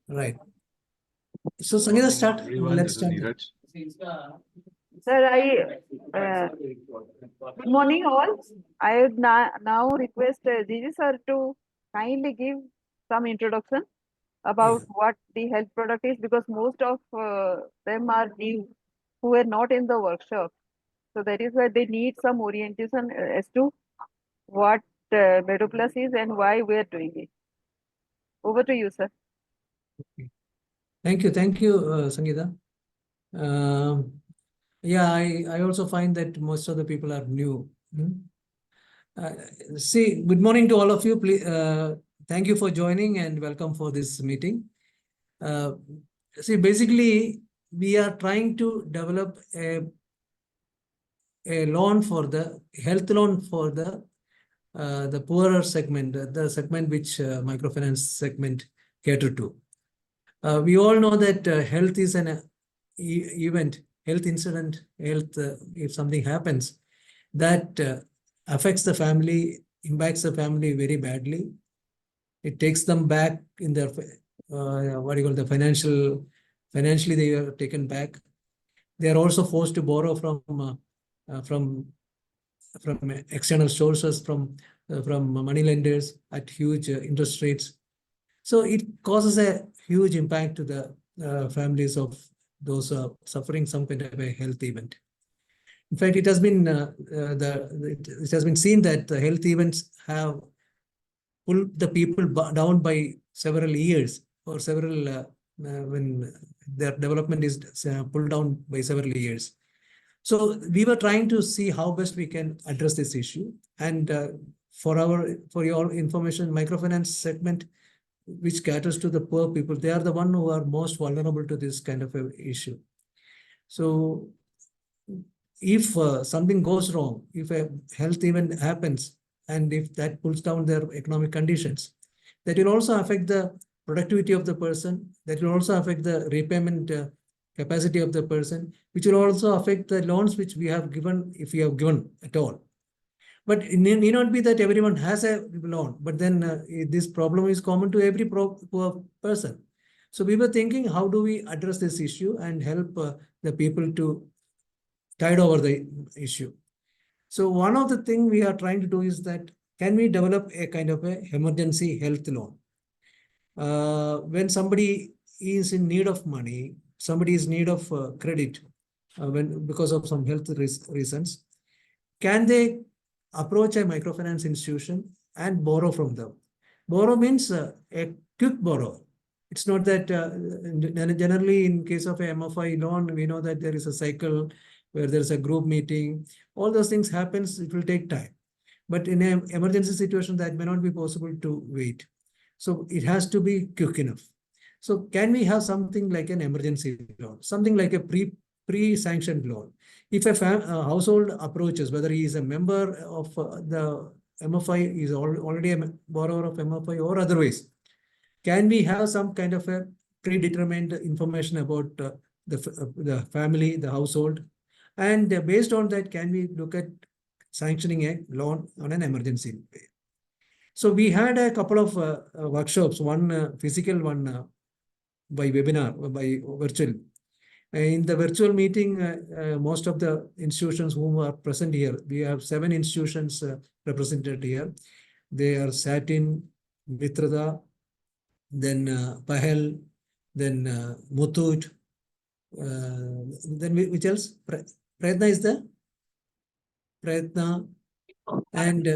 Right. So Sangeeta, start. Let's start. Sir, good morning all. I would now request Gigi sir to kindly give some introduction about what the health product is, because most of them are new who were not in the workshop. So that is why they need some orientation as to what Medoplus is and why we are doing it. Over to you, sir. Thank you, Sangeeta. Yeah, I also find that most of the people are new. See, good morning to all of you. Please, thank you for joining and welcome for this meeting. See, basically, we are trying to develop a loan for the health loan for the poorer segment, the segment which microfinance segment cater to. We all know that health is an event, health incident, if something happens, that affects the family, impacts the family very badly. It takes them back in their, what do you call, the financially they are taken back. They are also forced to borrow from external sources, from money lenders at huge interest rates. So it causes a huge impact to the families of those suffering some kind of a health event. In fact, it has been it has been seen that the health events have pulled the people down by several years, or several when their development is pulled down by several years. So we were trying to see how best we can address this issue. And for your information, microfinance segment, which caters to the poor people, they are the one who are most vulnerable to this kind of a issue. So if something goes wrong, if a health event happens, and if that pulls down their economic conditions, that will also affect the productivity of the person, that will also affect the repayment capacity of the person, which will also affect the loans which we have given, if we have given at all. But it need not be that everyone has a loan, but then this problem is common to every poor person. So we were thinking, how do we address this issue and help the people to tide over the issue? So one of the things we are trying to do is that, can we develop a kind of a emergency health loan? When somebody is in need of money, somebody is in need of credit, because of some health reasons, can they approach a microfinance institution and borrow from them? Borrow means a quick borrow. It's not that generally in case of a MFI loan, we know that there is a cycle where there's a group meeting. All those things happens, it will take time. But in an emergency situation, that may not be possible to wait. So it has to be quick enough. So can we have something like an emergency loan, something like a pre-sanctioned loan? If a household approaches, whether he is a member of the MFI, is already a borrower of MFI or otherwise, can we have some kind of a predetermined information about the family, the household? And based on that, can we look at sanctioning a loan on an emergency way? So we had a couple of workshops, one physical, one by webinar, by virtual. In the virtual meeting, most of the institutions who are present here, we have 7 institutions represented here. They are Satin, Mitrada, then Pahel, then Muthoot, then which else? Prayatna is there? Prayatna, and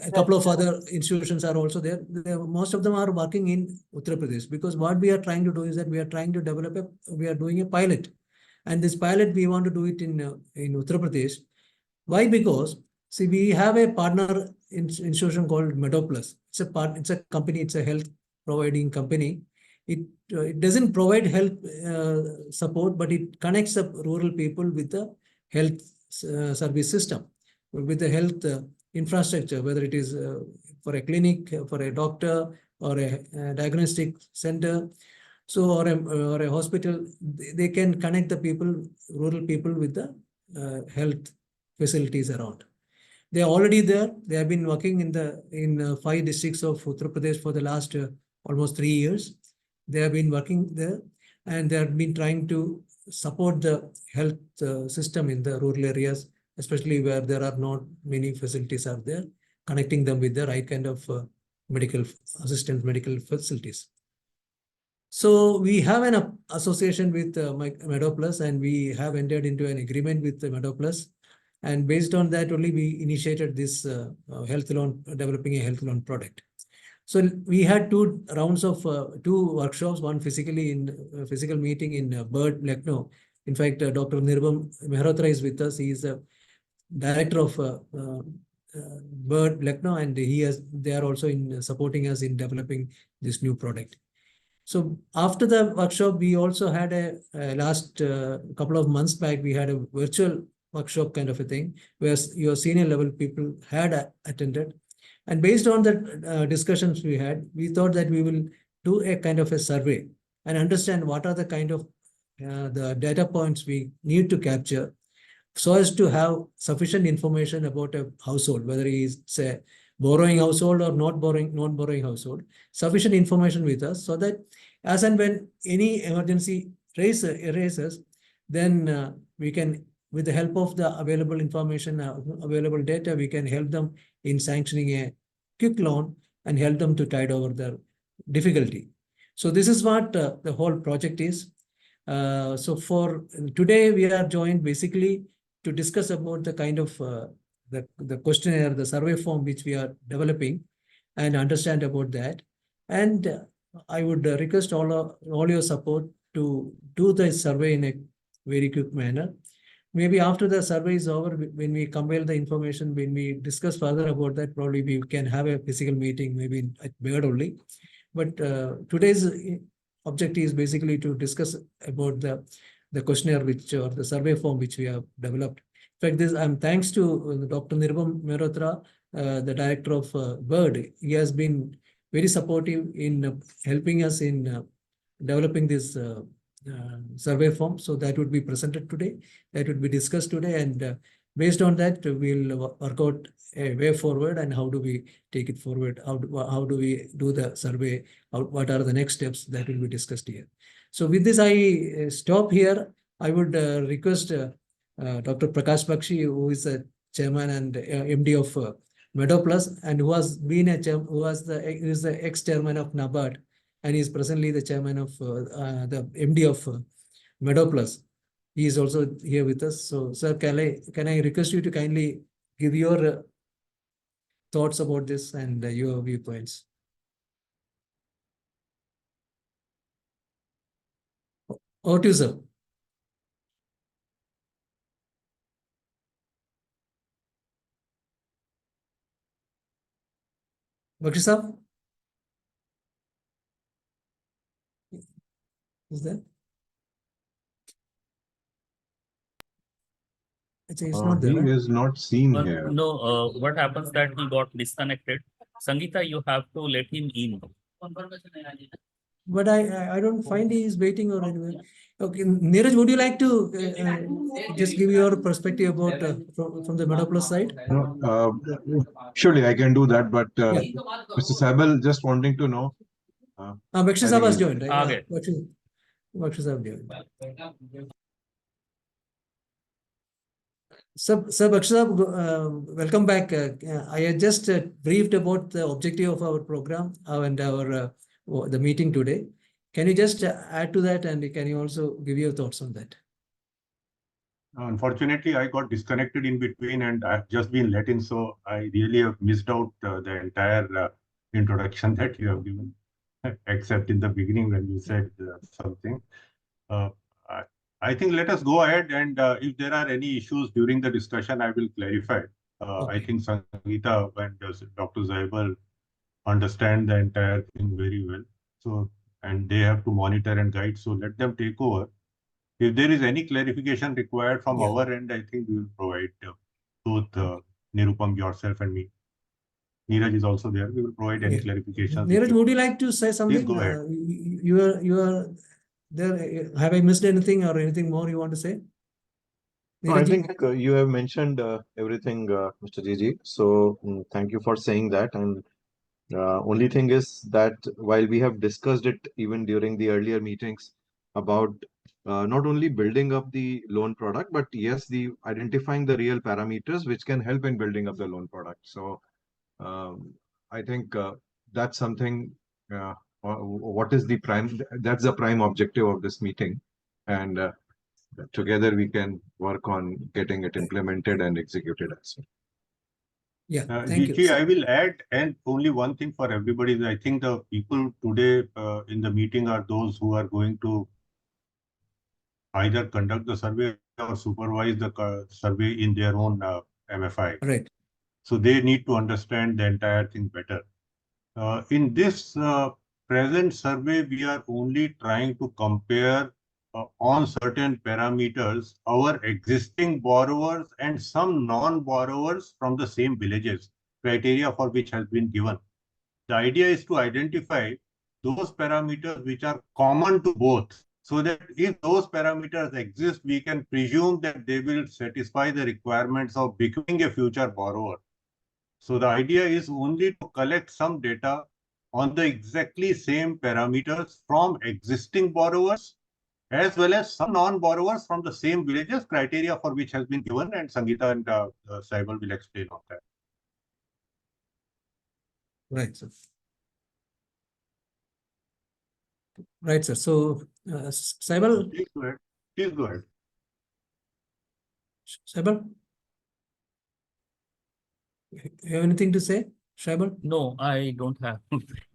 a couple of other institutions are also there. Most of them are working in Uttar Pradesh, because what we are trying to do is that we are trying to develop we are doing a pilot. And this pilot, we want to do it in Uttar Pradesh. Why? Because, see, we have a partner institution called Medoplus. It's a company, it's a health providing company. It doesn't provide health support, but it connects up rural people with the health service system, with the health infrastructure, whether it is for a clinic, for a doctor, or a diagnostic center, so or a hospital. They can connect the people, rural people, with the health facilities around. They are already there. They have been working in 5 districts of Uttar Pradesh for the last almost 3 years. They have been working there, and they have been trying to support the health system in the rural areas, especially where there are not many facilities are there, connecting them with the right kind of medical assistant medical facilities. So we have an association with MeadowPlus, and we have entered into an agreement with MeadowPlus. And based on that only, we initiated this health loan, developing a health loan product. So we had 2 rounds of 2 workshops, one physically in physical meeting in Bird, Lucknow. In fact, Dr. Nirbam Mehrotra is with us. He is the director of Bird, Lucknow, and they are also in supporting us in developing this new product. So after the workshop, we also had a last couple of months back, we had a virtual workshop kind of a thing where your senior level people had attended. And based on the discussions we had, we thought that we will do a kind of a survey and understand what are the kind of the data points we need to capture so as to have sufficient information about a household, whether he is, say, borrowing household or not borrowing household, sufficient information with us so that as and when any emergency arises, then we can, with the help of the available information, available data, we can help them in sanctioning a quick loan and help them to tide over their difficulty. So this is what the whole project is. So for today, we are joined basically to discuss about the kind of the questionnaire, the survey form which we are developing, and understand about that. And I would request all your support to do the survey in a very quick manner. Maybe after the survey is over, when we compile the information, when we discuss further about that, probably we can have a physical meeting, maybe at Bird only. But today's objective is basically to discuss about the questionnaire or the survey form which we have developed. In fact, I'm thanks to Dr. Nirbam Mehrotra, the director of Bird. He has been very supportive in helping us in developing this survey form. So that would be presented today, that would be discussed today, and based on that, we'll work out a way forward and how do we take it forward, how do we do the survey, what are the next steps that will be discussed here. So with this, I stop here. I would request Dr. Prakash Bakshi, who is a chairman and MD of MeadowPlus, and who is the ex-chairman of NABARD, and is presently the chairman of the MD of MeadowPlus. He is also here with us. So, sir, can I request you to kindly give your thoughts about this and your viewpoints? Over to you, sir. Bakshi Saab? Is that? He's not there. He is not seen here. No, what happens that he got disconnected. Sangeeta, you have to let him in. But I don't find he is waiting or anywhere. Okay, Neeraj, would you like to just give your perspective about from the MeadowPlus side? No, surely I can do that, but Yeah. Mr. Sabal just wanting to know. Bakshi Saab has joined, right? Okay. Bakshi Saab joined. Sir, Bakshi Saab, welcome back. I had just briefed about the objective of our program and our the meeting today. Can you just add to that, and can you also give your thoughts on that? Unfortunately, I got disconnected in between and I've just been let in, so I really have missed out the entire introduction that you have given, except in the beginning when you said something. I think let us go ahead, and if there are any issues during the discussion, I will clarify. Okay. I think Sangeeta and Dr. Zaibal understand the entire thing very well. So, and they have to monitor and guide. So let them take over. If there is any clarification required from our end, I think we will provide both Nirupam, yourself, and me. Neeraj is also there. We will provide any clarifications. Neeraj, would you like to say something? Please go ahead. You are there. Have I missed anything or anything more you want to say? No, I Neeraj ji? think you have mentioned everything, Mr. Gigi. So thank you for saying that. And only thing is that while we have discussed it even during the earlier meetings about not only building up the loan product, but yes, the identifying the real parameters which can help in building up the loan product. So I think that's something. What is the prime? That's the prime objective of this meeting, and together we can work on getting it implemented and executed as well. Yeah, thank you. Gigi, I will add, and only one thing for everybody. I think the people today in the meeting are those who are going to either conduct the survey or supervise the survey in their own MFI. Right. So they need to understand the entire thing better. In this present survey, we are only trying to compare on certain parameters our existing borrowers and some non-borrowers from the same villages, criteria for which has been given. The idea is to identify those parameters which are common to both, so that if those parameters exist, we can presume that they will satisfy the requirements of becoming a future borrower. So the idea is only to collect some data on the exactly same parameters from existing borrowers, as well as some non-borrowers from the same villages, criteria for which has been given, and Sangeeta and Saibal will explain on that. Right, sir. Right, sir. So, Saibal, Please go ahead. Please go ahead. Saibal, you have anything to say, Saibal? No, I don't have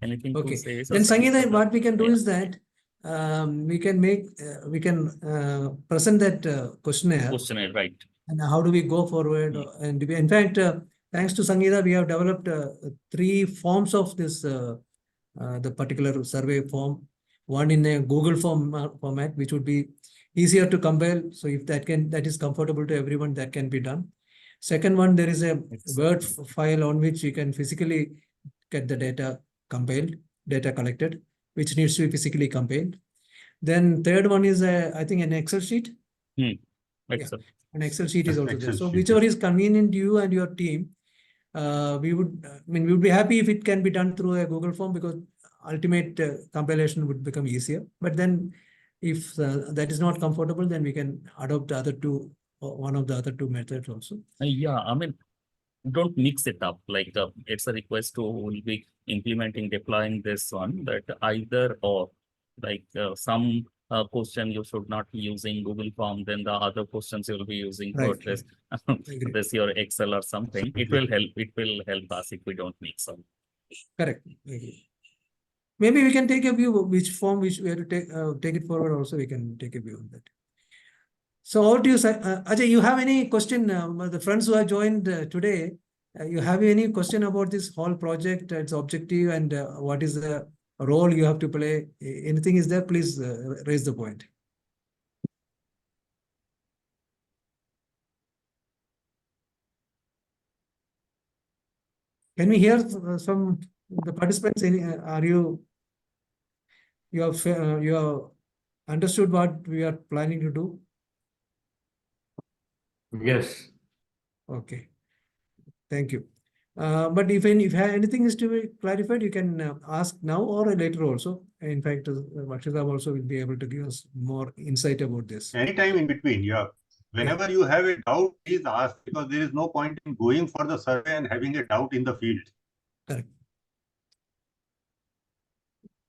anything Okay. to say. So Then Sangeeta, Sangeeta, what we can do yeah. is that we can present that questionnaire. Questionnaire, right? And how do we go forward? And in fact, thanks to Sangeeta, we have developed 3 forms of this the particular survey form. One in a Google format, which would be easier to compile. So if that is comfortable to everyone, that can be done. Second one, there is a Word file on which you can physically get the data compiled, data collected, which needs to be physically compiled. Then third one is I think an Excel sheet. Excel. An Excel sheet is also Excel there. So sheet, whichever yes. is convenient to you and your team, we would be happy if it can be done through a Google form, because ultimate compilation would become easier. But then if that is not comfortable, then we can adopt the other two, or one of the other two methods also. Yeah, I mean, don't mix it up. Like it's a request to will be implementing, deploying this one, that either or, like some question you should not be using Google form, then the other questions you will be using Right, this, Agree. this your Excel or something. It will help us if we don't mix them. Correct. Agree. Maybe we can take a view which form which we have to take it forward. Also, we can take a view on that. So over to you, Ajay. You have any question? The friends who have joined today, you have any question about this whole project, its objective, and what is the role you have to play? Anything is there? Please raise the point. Can we hear from the participants? Are you have understood what we are planning to do? Yes. Okay. Thank you. But if anything is to be clarified, you can ask now or later also. In fact, Vakshita also will be able to give us more insight about this. Anytime in between, yeah. Whenever you have a doubt, please ask, because there is no point in going for the survey and having a doubt in the field. Correct.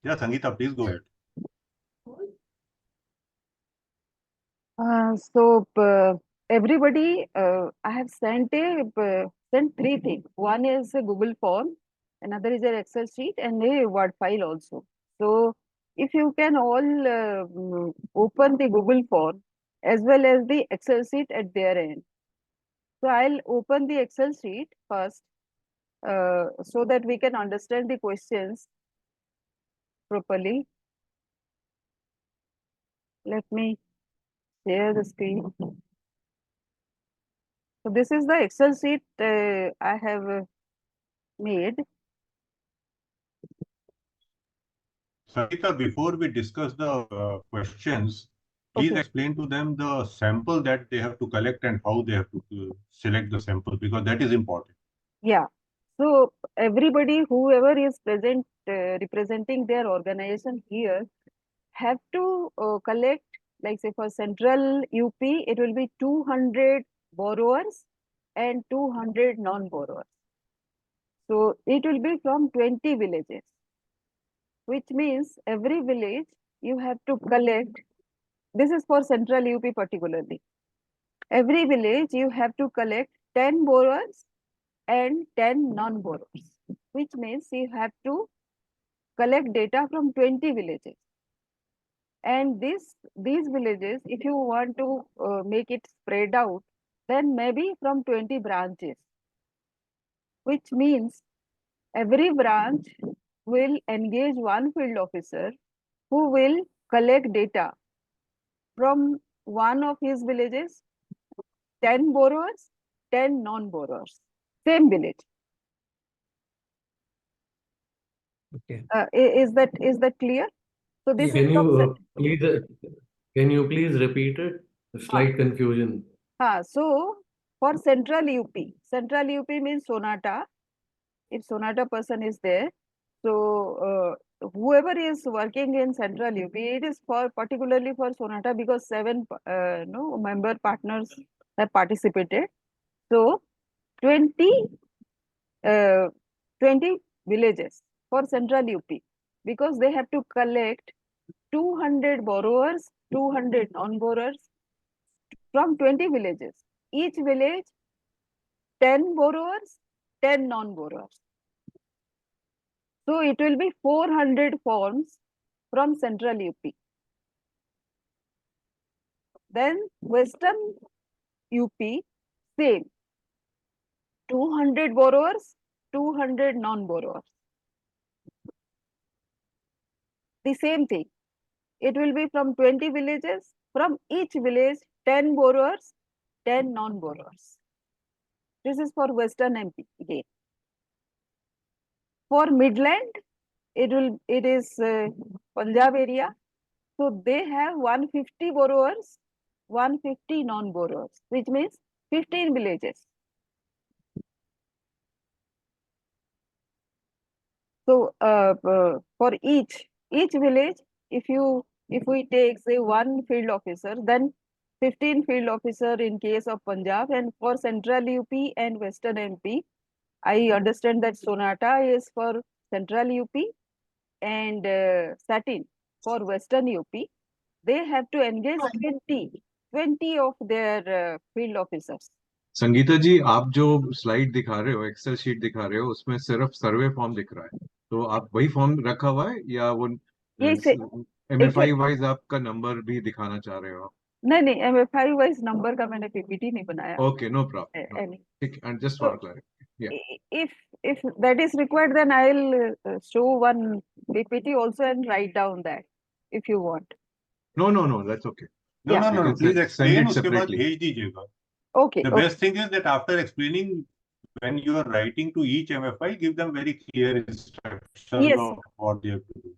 Yeah, Sangeeta, please go ahead. Everybody, I have sent 3 things. One is a Google form, another is an Excel sheet, and a Word file also. So if you can all open the Google form as well as the Excel sheet at their end. So I'll open the Excel sheet first, so that we can understand the questions properly. Let me share the screen. So this is the Excel sheet I have made. Sangeeta, before we discuss the questions, please Okay. explain to them the sample that they have to collect and how they have to select the sample, because that is important. Yeah. So everybody, whoever is present, representing their organization here, have to collect, like say for central UP, it will be 200 borrowers and 200 non-borrowers. So it will be from 20 villages, which means every village you have to collect. This is for central UP particularly. Every village you have to collect 10 borrowers and 10 non-borrowers, which means you have to collect data from 20 villages. And these villages, if you want to make it spread out, then maybe from 20 branches, which means every branch will engage one field officer who will collect data from one of his villages, 10 borrowers, 10 non-borrowers, same village. Okay. Is that clear? So this Yeah. is from Can you please repeat it? Slight confusion. so for central UP means Sonata. If Sonata person is there, so whoever is working in central UP, it is for particularly for Sonata because 7 member partners have participated. So 20 villages for central UP, because they have to collect 200 borrowers, 200 non-borrowers from 20 villages. Each village, 10 borrowers, 10 non-borrowers. So it will be 400 forms from central UP. Then western UP, same. 200 borrowers, 200 non-borrowers. The same thing. It will be from 20 villages. From each village, 10 borrowers, 10 non-borrowers. This is for western MP again. For Midland, it is Punjab area. So they have 150 borrowers, 150 non-borrowers, which means 15 villages. So for each village, if we take say one field officer, then 15 field officer in case of Punjab, and for central UP and western MP, I understand that Sonata is for central UP and Satin for western UP. They have to engage 20 of their field officers. Sangeeta जी, आप जो slide दिखा रहे हो, Excel sheet दिखा रहे हो, उसमें सिर्फ सर्वे फॉर्म दिख रहा है, तो आप वही फॉर्म रखा हुआ है या वो MFI वाइज आपका नंबर भी दिखाना चाह रहे हो? नहीं, MFI वाइज नंबर का मैंने PPT नहीं बनाया. Okay, no problem. And just for clarity, yeah. If that is required, then I'll show one PPT also and write down that if you want. No, that's okay. No. Please explain. it उसके बाद separately. भेज दीजिएगा. Okay. The best thing is that after explaining, when you are writing to each MFI, give them very clear instructions Yes. of what they have to do.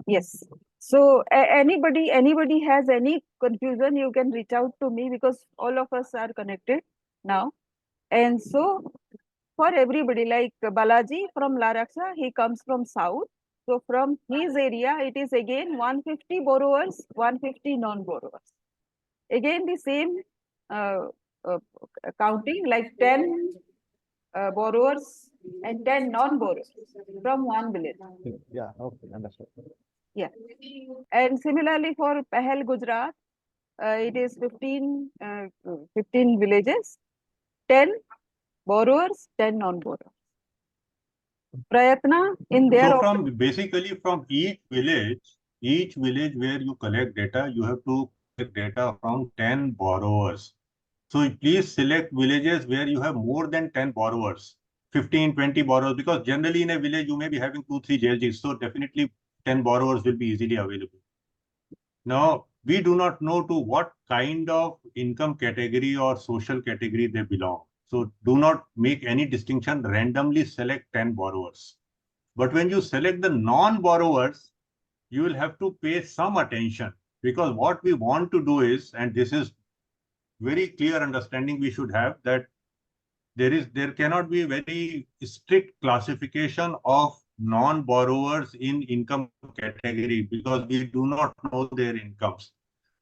Yes. So anybody has any confusion, you can reach out to me because all of us are connected now. And so for everybody, like Balaji from Laraksha, he comes from south. So from his area, it is again 150 borrowers, 150 non-borrowers. Again the same counting, like 10 borrowers and 10 non-borrowers from one village. Yeah, okay, understood. Yeah. And similarly for Pahel, Gujarat, it is 15 villages, 10 borrowers, 10 non-borrowers. Prayatna in their So basically from each village where you collect data, you have to collect data from 10 borrowers. So please select villages where you have more than 10 borrowers, 15, 20 borrowers, because generally in a village you may be having 2-3 JLGs. So definitely 10 borrowers will be easily available. Now, we do not know to what kind of income category or social category they belong. So do not make any distinction, randomly select 10 borrowers. But when you select the non-borrowers, you will have to pay some attention Because what we want to do is, and this is very clear understanding we should have, that there cannot be very strict classification of non-borrowers in income category because we do not know their incomes.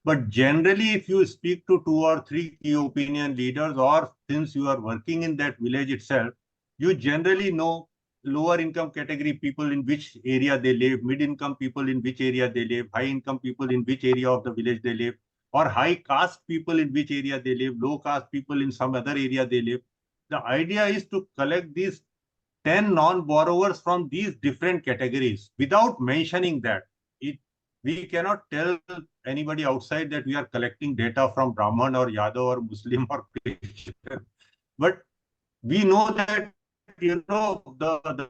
But generally, if you speak to 2 or 3 key opinion leaders, or since you are working in that village itself, you generally know lower income category people in which area they live, mid-income people in which area they live, high income people in which area of the village they live, or high caste people in which area they live, low caste people in some other area they live. The idea is to collect these 10 non-borrowers from these different categories without mentioning that. We cannot tell anybody outside that we are collecting data from Brahman or Yadav or Muslim or Christian. But we know that, the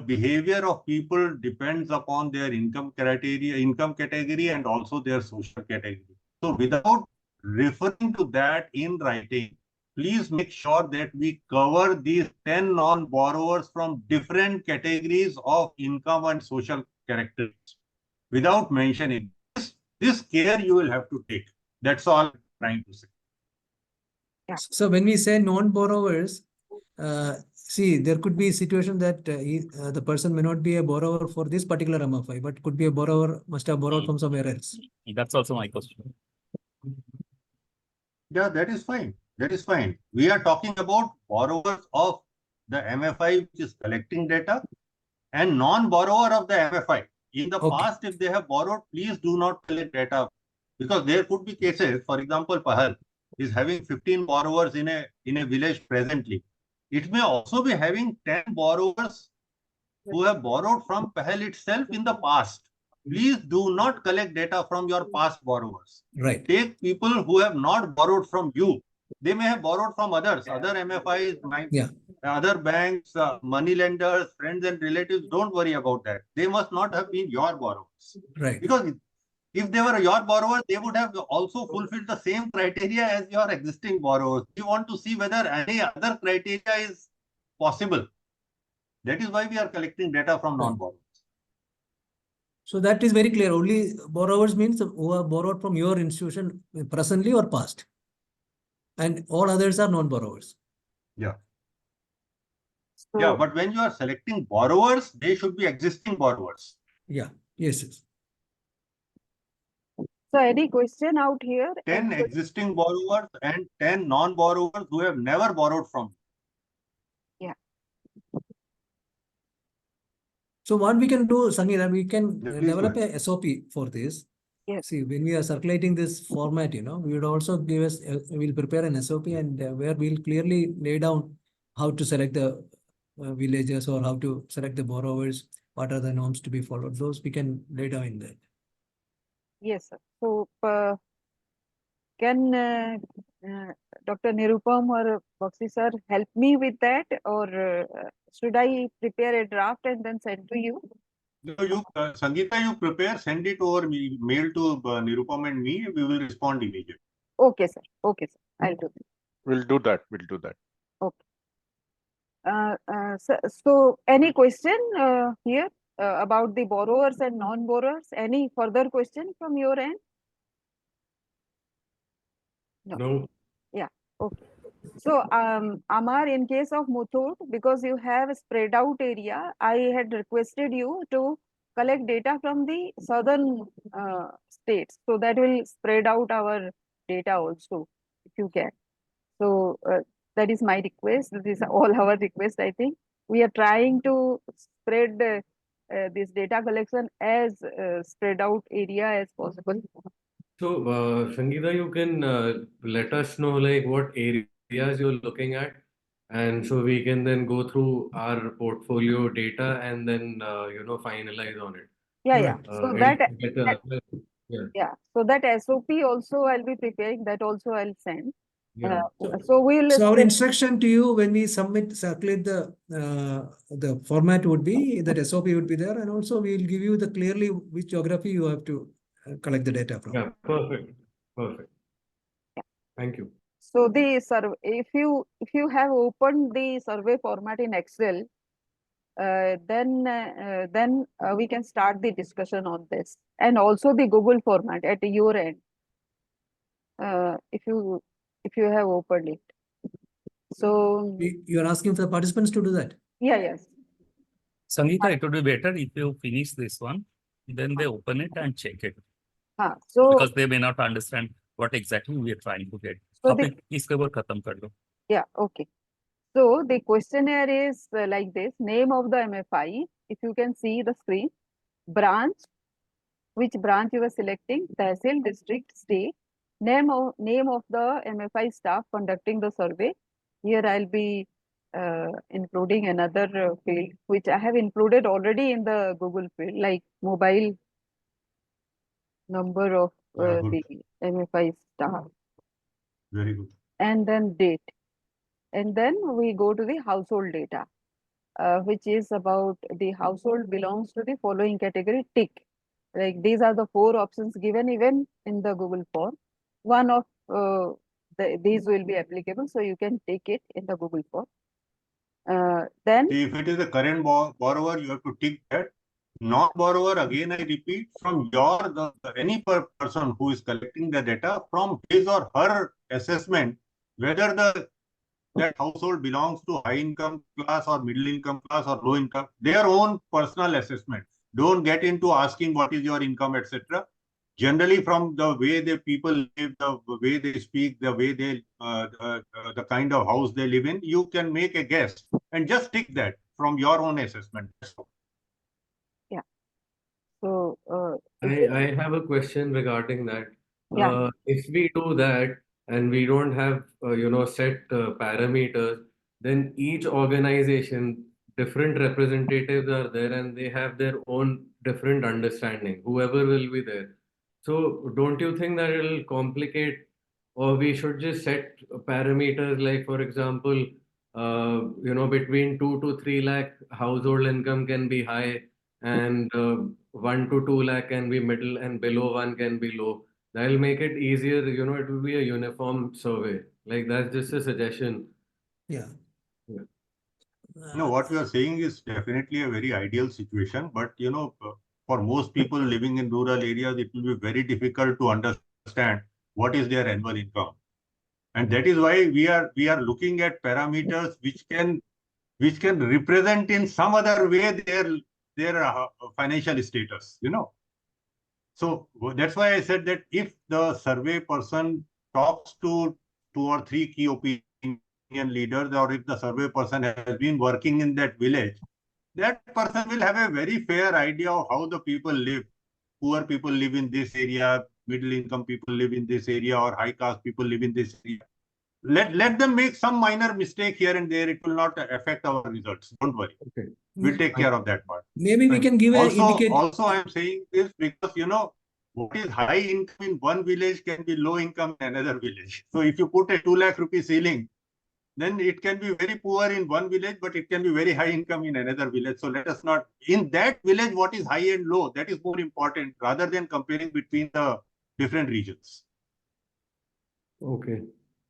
behavior of people depends upon their income category, and also their social category. So without referring to that in writing, please make sure that we cover these 10 non-borrowers from different categories of income and social characteristics without mentioning. This care you will have to take. That's all I'm trying to say. So when we say non-borrowers, see, there could be a situation that the person may not be a borrower for this particular MFI, but could be a borrower, must have borrowed from somewhere else. That's also my question. Yeah, that is fine. That is fine. We are talking about borrowers of the MFI which is collecting data and non-borrower of the MFI. In the Okay. past, if they have borrowed, please do not collect data, because there could be cases. For example, Pahal is having 15 borrowers in a village presently. It may also be having 10 borrowers who have borrowed from Pahal itself in the past. Please do not collect data from your past borrowers. Right. Take people who have not borrowed from you. They may have borrowed from others, other MFIs, Yeah. other banks, money lenders, friends and relatives. Don't worry about that. They must not have been your borrowers. Right. Because if they were your borrowers, they would have also fulfilled the same criteria as your existing borrowers. We want to see whether any other criteria is possible. That is why we are collecting data from non-borrowers. So that is very clear. Only borrowers means who are borrowed from your institution presently or past. And all others are non-borrowers. Yeah. So, Yeah, but when you are selecting borrowers, they should be existing borrowers. Yeah. Yes. Yes. so any question out here? 10 existing borrowers and 10 non-borrowers who have never borrowed from. So what we can do, Sangeeta, we can Yeah, please go develop a SOP for this. Yes. See, when we are circulating this format, we would also give us, we'll prepare an SOP and where we'll clearly lay down how to select the villages or how to select the borrowers, what are the norms to be followed. Those we can lay down in that. Yes, sir. So, can Dr. Nirupam or Bakshi sir help me with that, or should I prepare a draft and then send to you? So you, Sangeeta, you prepare, send it over mail to Nirupam and me. We will respond immediately. Okay, sir. Okay, sir. I'll do that. We'll do that. We'll do that. So any question here about the borrowers and non-borrowers? Any further question from your end? No. Okay. So, Amar, in case of Muthoot, because you have a spread out area, I had requested you to collect data from the southern states. So that will spread out our data also, if you can. So that is my request. This is all our request, I think. We are trying to spread this data collection as spread out area as possible. So, Sangeeta, you can let us know like what areas you're looking at, and so we can then go through our portfolio data and then finalize on it. Yeah. So Yeah. So that SOP also I'll be preparing. That also I'll send. Yeah. So we'll. So our instruction to you when we circulate the format would be that SOP would be there, and also we will give you the clearly which geography you have to collect the data from. Yeah, perfect. Yeah. Thank you. So the survey, if you have opened the survey format in Excel, then we can start the discussion on this, and also the Google format at your end, if you have opened it. So You are asking for the participants to do that? yes. Sangeeta, it would be better if you finish this one, then they open it and check it, So because they may not understand what exactly we are trying to get. So आप इसके ऊपर खत्म कर दो. yeah, okay. So the questionnaire is like this: name of the MFI, if you can see the screen, branch, which branch you are selecting, Tehsil, district, state, name of the MFI staff conducting the survey. Here I'll be including another field which I have included already in the Google field, like mobile number of Good. the MFI staff, Very good. and then date. And then we go to the household data, which is about the household belongs to the following category, tick. Like these are the 4 options given even in the Google form. One of these will be applicable, so you can take it in the Google form. Then See, if it is a current borrower, you have to tick that. Non-borrower, again, I repeat, from any person who is collecting the data, from his or her assessment, whether that household belongs to high income class or middle income class or low income, their own personal assessment. Don't get into asking what is your income, etc. Generally, from the way the people live, the way they speak, the way they, the kind of house they live in, you can make a guess and just tick that from your own assessment. so I have a question regarding that. Yeah. If we do that and we don't have, set parameters, then each organization, different representatives are there and they have their own different understanding, whoever will be there. So don't you think that it'll complicate, or we should just set parameters like, for example, between 2 to 3 lakh household income can be high, and 1 to 2 lakh can be middle, and below 1 can be low. That'll make it easier, it will be a uniform survey. Like that's just a suggestion. Yeah. Yeah. No, what you are saying is definitely a very ideal situation, but for most people living in rural areas, it will be very difficult to understand what is their annual income. And that is why we are looking at parameters which can represent in some other way their financial status, So that's why I said that if the survey person talks to 2 or 3 key opinion leaders, or if the survey person has been working in that village, that person will have a very fair idea of how the people live. Poor people live in this area, middle income people live in this area, or high caste people live in this area. Let them make some minor mistake here and there. It will not affect our results. Don't worry. Okay. We'll take care of that part. Maybe we can give an indicator. Also, I'm saying this because, what is high income in one village can be low income in another village. So if you put a 2 lakh rupee ceiling, then it can be very poor in one village, but it can be very high income in another village. So let us not, in that village, what is high and low, that is more important rather than comparing between the different regions. Okay.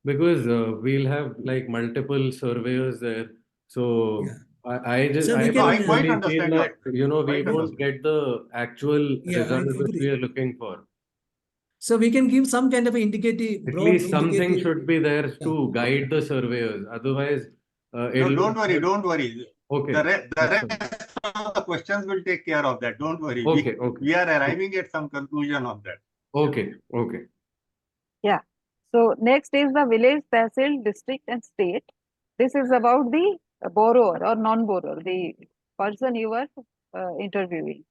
Because we'll have like multiple surveyors there. So Yeah. I So we I can, I quite personally feel understand that, we quite won't understand. get the actual Yeah, I result which agree. we are looking for. So we can give some kind of indicative, At broad least something indicative. should be there Yeah. to guide the surveyors. Otherwise, No, it'll don't worry, don't worry. Okay. The That's fine. rest of the questions will take care of that. Don't worry. Okay. We are arriving at some conclusion on that. Okay. Okay. Yeah. So next is the village, tehsil, district, and state. This is about the borrower or non-borrower, the person you are interviewing.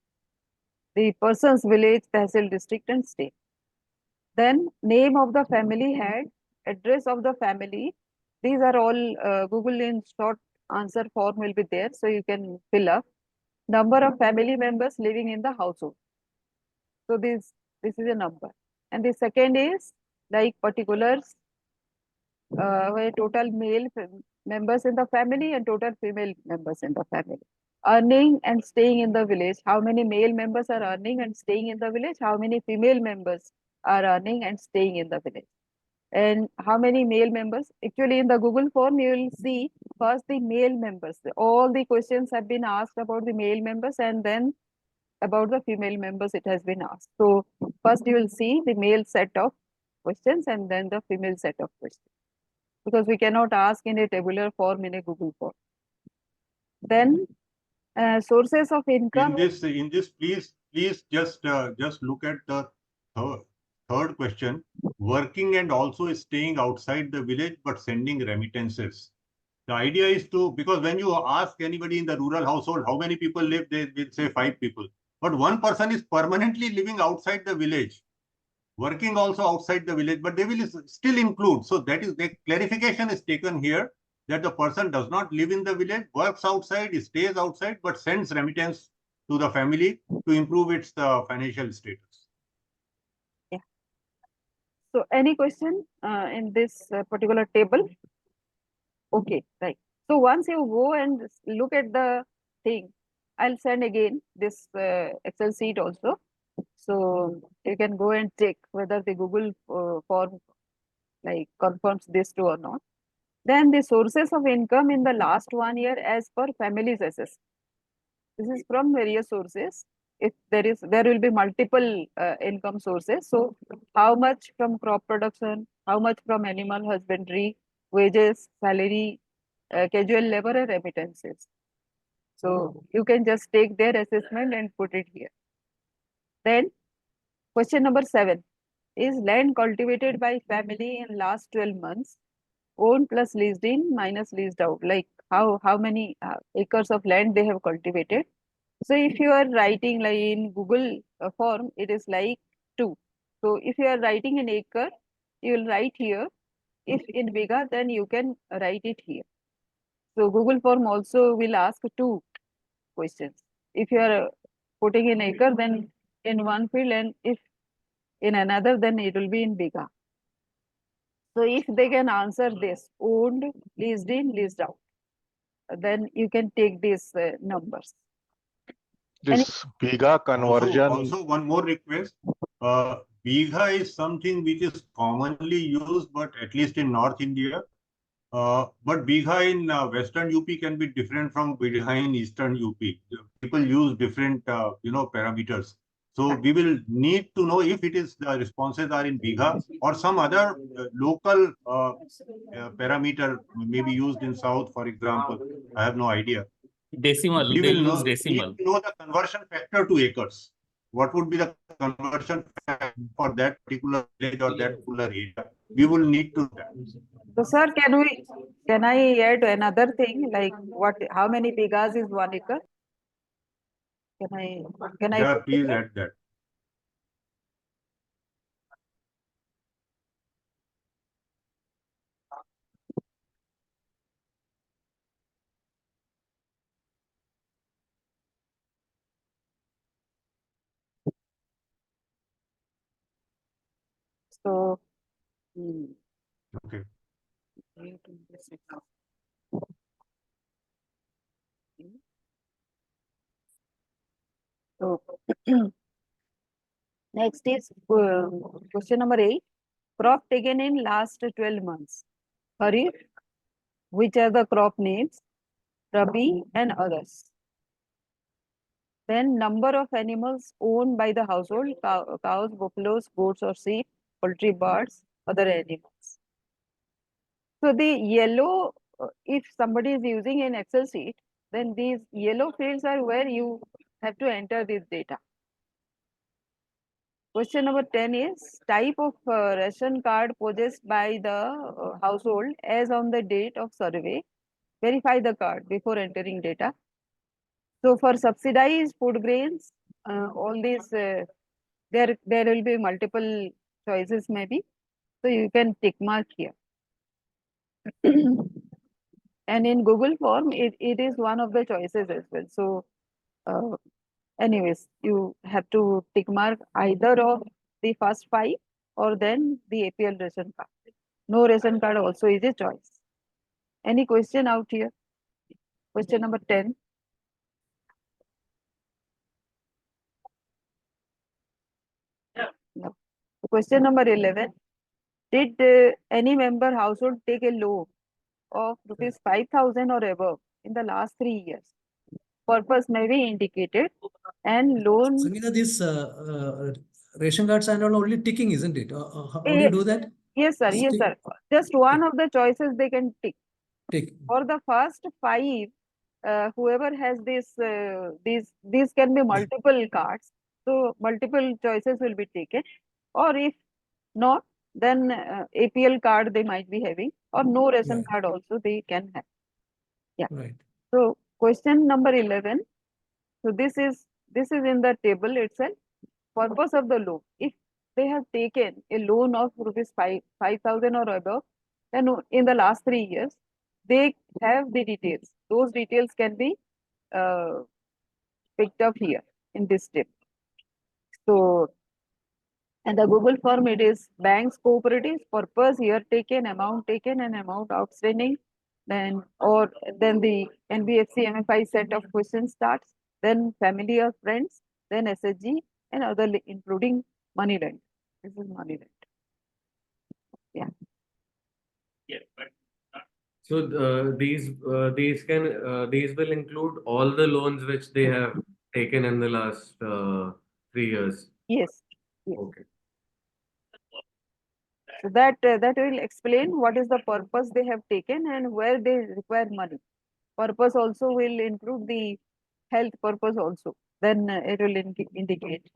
The person's village, tehsil, district, and state. Then name of the family head, address of the family. These are all Google in short answer form will be there, so you can fill up. Number of family members living in the household. So this is a number. And the second is like particulars, where total male members in the family and total female members in the family. Earning and staying in the village. How many male members are earning and staying in the village? How many female members are earning and staying in the village? And how many male members? Actually, in the Google form, you will see first the male members. All the questions have been asked about the male members, and then about the female members it has been asked. So first you will see the male set of questions and then the female set of questions, because we cannot ask in a tabular form in a Google form. Then sources of income. In this, please just look at the third question. Working and also staying outside the village, but sending remittances. The idea is to, because when you ask anybody in the rural household how many people live, they will say 5 people. But one person is permanently living outside the village, working also outside the village, but they will still include. So that is the clarification is taken here, that the person does not live in the village, works outside, stays outside, but sends remittance to the family to improve its financial status. Yeah. So any question in this particular table? Okay, right. So once you go and look at the thing, I'll send again this Excel sheet also. So you can go and check whether the Google form like confirms this too or not. Then the sources of income in the last 1 year as per families assessment. This is from various sources. If there will be multiple income sources. So how much from crop production, how much from animal husbandry, wages, salary, casual labor, and remittances. So you can just take their assessment and put it here. Then question number 7 is land cultivated by family in last 12 months, owned plus leased in minus leased out, like how many acres of land they have cultivated. So if you are writing like in Google form, it is like 2. So if you are writing an acre, you will write here. If in bigger, then you can write it here. So Google form also will ask 2 questions. If you are putting in acre, then in one field, and if in another, then it will be in bigger. So if they can answer this, owned, leased in, leased out, then you can take these numbers. This Biga conversion. Also, one more request. Bigha is something which is commonly used, but at least in North India. But Bigha in Western UP can be different from Bigha in Eastern UP. People use different, parameters. So we will need to know if it is the responses are in Bigha or some other local parameter may be used in South, for example. I have no idea. Decimal, We they will use need decimal. to know the conversion factor to acres. What would be the conversion factor for that particular village or that particular area? We will need to know that. So sir, can I add another thing, like how many bighas is 1 acre? Can I Yeah, put please it? add that. So Okay. So next is question number 8. Crop taken in last 12 months. Kharif, which are the crop names? Rabi and others. Then number of animals owned by the household, cows, buffaloes, goats or sheep, poultry, birds, other animals. So the yellow, if somebody is using an Excel sheet, then these yellow fields are where you have to enter this data. Question number 10 is type of ration card possessed by the household as on the date of survey. Verify the card before entering data. So for subsidized food grains, all these, there will be multiple choices maybe. So you can tick mark here. And in Google form, it is one of the choices as well. So anyways, you have to tick mark either of the first 5 or then the APL ration card. No ration card also is a choice. Any question out here? Question number 10. No. Question number 11. Did any member household take a loan of rupees 5,000 or above in the last 3 years. Purpose may be indicated and loan. Sangeeta, this ration cards and all only ticking, isn't it? How do you do that? Yes, sir. Yes, sir. Just one of the choices they can tick. Tick. For the first 5, whoever has these can be multiple cards. So multiple choices will be taken. Or if not, then APL card they might be having, or no ration Yeah. card also they can have. Right. So question number 11. So this is in the table itself. Purpose of the loan. If they have taken a loan of rupees 5,000 or above, then in the last 3 years, they have the details. Those details can be picked up here in this table. So, and the Google form, it is banks, cooperatives, purpose, year taken, and amount outstanding. Then the NBFC MFI set of questions starts. Then family or friends, then SSG, and other including money lent. This is money lent. Yeah, but So these will include all the loans which they have taken in the last 3 years. Yes. Yes. Okay. So that will explain what is the purpose they have taken and where they require money. Purpose also will include the health purpose also. Then it will indicate.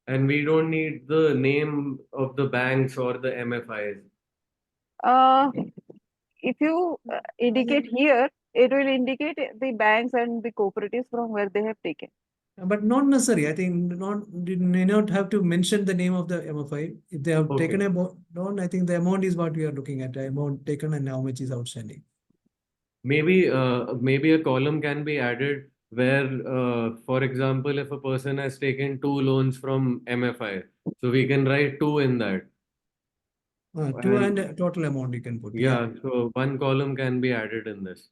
And we don't need the name of the banks or the MFIs. If you indicate here, it will indicate the banks and the cooperatives from where they have taken. But not necessary. I think you may not have to mention the name of the MFI. If they have taken a loan, I think the amount is what we are looking at. The amount taken and how much is outstanding. Maybe a column can be added where, for example, if a person has taken 2 loans from MFI, so we can write 2 in that. 2 and total amount you can put. Yeah, so one column can be added in this.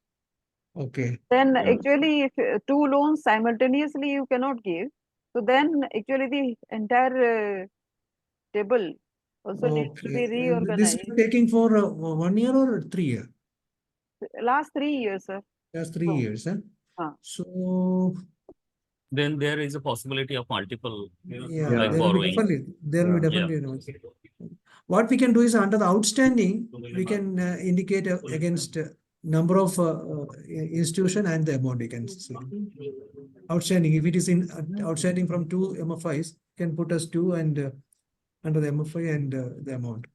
Okay. Then actually, if 2 loans simultaneously you cannot give, so then actually the entire table also needs to be Okay. This reorganized. is taking for 1 year or 3 year? Last 3 years, sir. Just 3 years, huh? So then there is a possibility of multiple yeah, like there will be borrowing. definitely. What we can do is under the outstanding, we can indicate against number of institution and the amount we can see. Outstanding, if it is in outstanding from 2 MFIs, can put us 2 and under the MFI and the amount.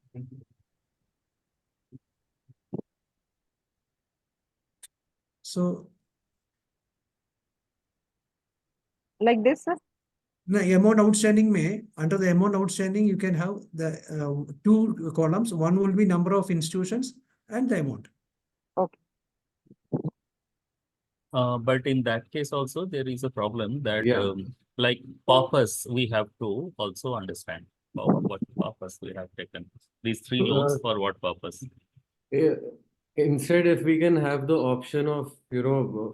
So Like this, sir? the amount outstanding under the amount outstanding, you can have the 2 columns. One will be number of institutions and the amount. Okay. But in that case also there is a problem that like purpose we have to also understand what purpose we have taken. These 3 loans for what purpose? Instead, if we can have the option of,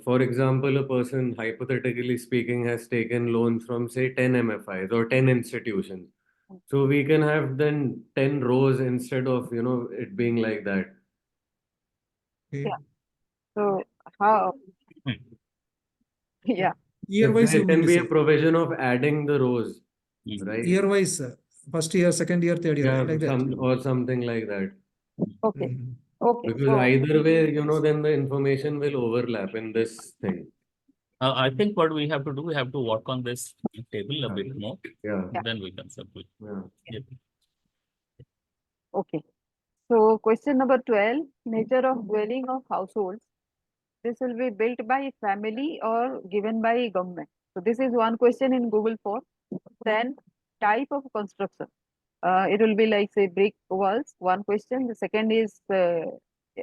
for example, a person, hypothetically speaking, has taken loans from, say, 10 MFIs or 10 institutions. So we can have then 10 rows instead of, it being like that. Okay. Yeah. So how? Yeah. Year-wise, There can be a provision of adding the rows, right? Year-wise, first year, second year, third year, like that. Or something like that. Okay. Okay. Because either way, then the information will overlap in this thing. I think what we have to do, we have to work on this table a bit more. Yeah. Then we can simply. Yeah. Okay. So question number 12, nature of dwelling of households. This will be built by family or given by government. So this is one question in Google form. Then type of construction. It will be like say brick walls, one question. The second is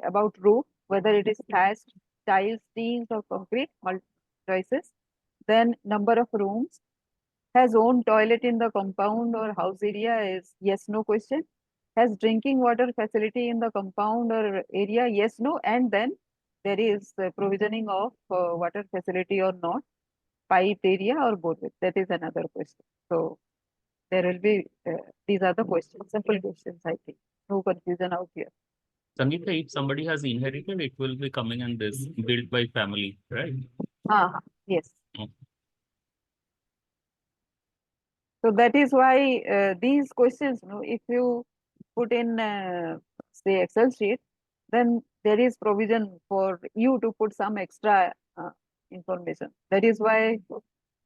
about roof, whether it is thatched, tiles, steels or concrete, multiple choices. Then number of rooms. Has own toilet in the compound or house area is yes, no question. Has drinking water facility in the compound or area, yes, no. And then there is provisioning of water facility or not, piped area or both. That is another question. So there will be, these are the questions, simple questions, I think. No confusion out here. Sangeeta, if somebody has inherited, it will be coming in this built by family, right? Yes. Mm. So that is why these questions, if you put in, say, Excel sheet, then there is provision for you to put some extra information. That is why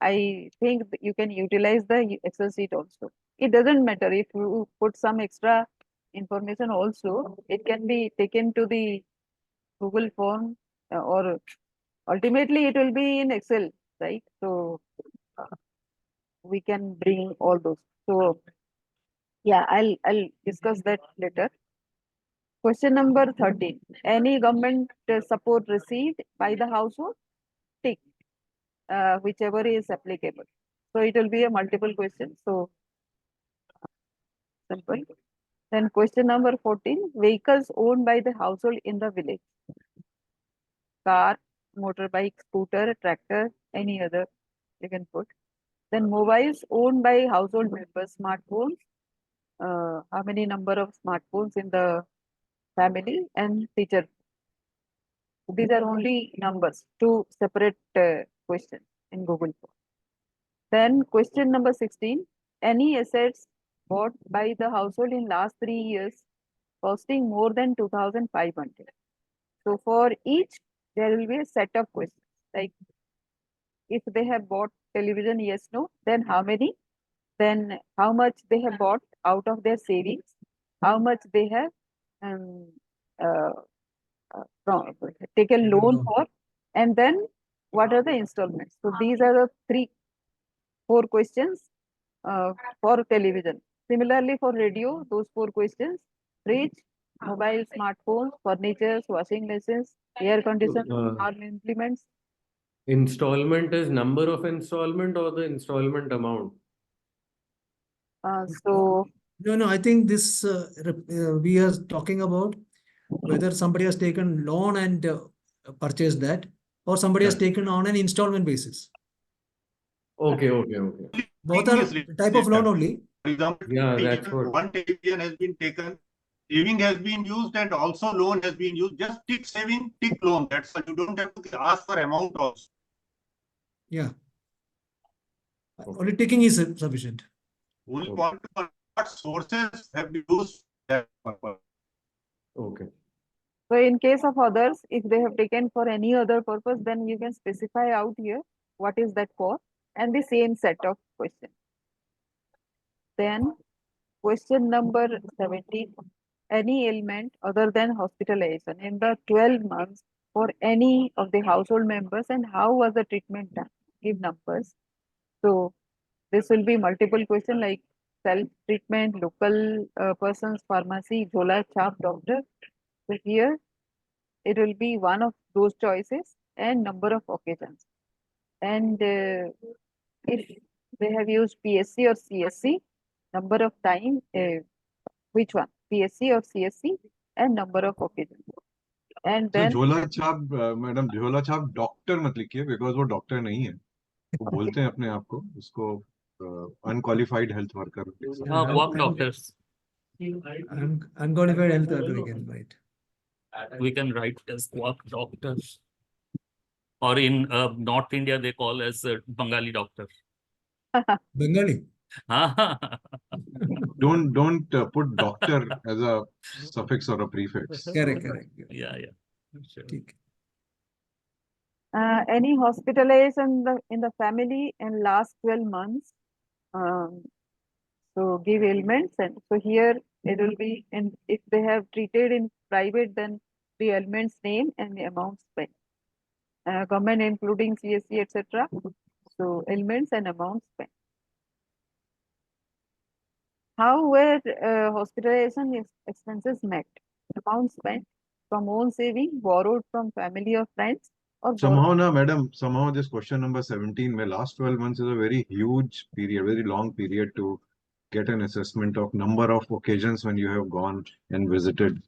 I think that you can utilize the Excel sheet also. It doesn't matter if you put some extra information also, it can be taken to the Google form, or ultimately it will be in Excel, right? So we can bring all those. So yeah, I'll discuss that later. Question number 13. Any government support received by the household? Tick, whichever is applicable. So it will be a multiple question. So simple. Then question number 14. Vehicles owned by the household in the village. Car, motorbike, scooter, tractor, any other you can put. Then mobiles owned by household members, smartphones. How many number of smartphones in the family, and teacher. These are only numbers, two separate questions in Google Form. Then question number 16, any assets bought by the household in last 3 years costing more than 2,500. So for each, there will be a set of questions. Like if they have bought television, yes, no, then how many? Then how much they have bought out of their savings? How much they have uh, take a loan Loan. for, and then what are the installments? So these are the 4 questions for television. Similarly for radio, those 4 questions: fridge, mobile, smartphones, furnitures, washing machines, air conditioners, farm implements. Installment is number of installment or the installment amount? So No, I think this we are talking about whether somebody has taken loan and purchased that, or somebody has Yeah. taken on an installment basis. Okay. Both are type of loan only. For example, Yeah, television, that's what. one television has been taken, saving has been used, and also loan has been used. Just tick saving, tick loan. That's all. You don't have to ask for amount also. Yeah. Only ticking is sufficient. Only Okay. point for what sources have been used for that purpose. Okay. So in case of others, if they have taken for any other purpose, then you can specify out here what is that for, and the same set of questions. Then question number 17, any ailment other than hospitalization in the 12 months for any of the household members, and how was the treatment done? Give numbers. So this will be multiple question like self-treatment, local persons, pharmacy, jhola, chap, doctor. So here it will be one of those choices and number of occasions. And if they have used PSC or CSC, number of time, which one? PSC or CSC, and number of occasions. And So then झोला छाप madam झोला छाप doctor मत लिखिए because वो doctor नहीं है, वो बोलते हैं अपने आप को, उसको unqualified health worker. Walk doctors. Unqualified health worker we can write. We can write as walk doctors. Or in North India, they call as Bengali doctor. Bengali. Don't put doctor as a suffix or a prefix. Correct. Yeah. Sure. ठीक. any hospitalization in the family in last 12 months. So give ailments, and so here it will be, and if they have treated in private, then the ailments name and the amount spent. Government including CSC, etc. So ailments and amounts spent. How were hospitalization expenses met? Amount spent from own saving, borrowed from family or friends, or Somehow na madam, somehow this question number 17 where last 12 months is a very huge period, very long period to get an assessment of number of occasions when you have gone and visited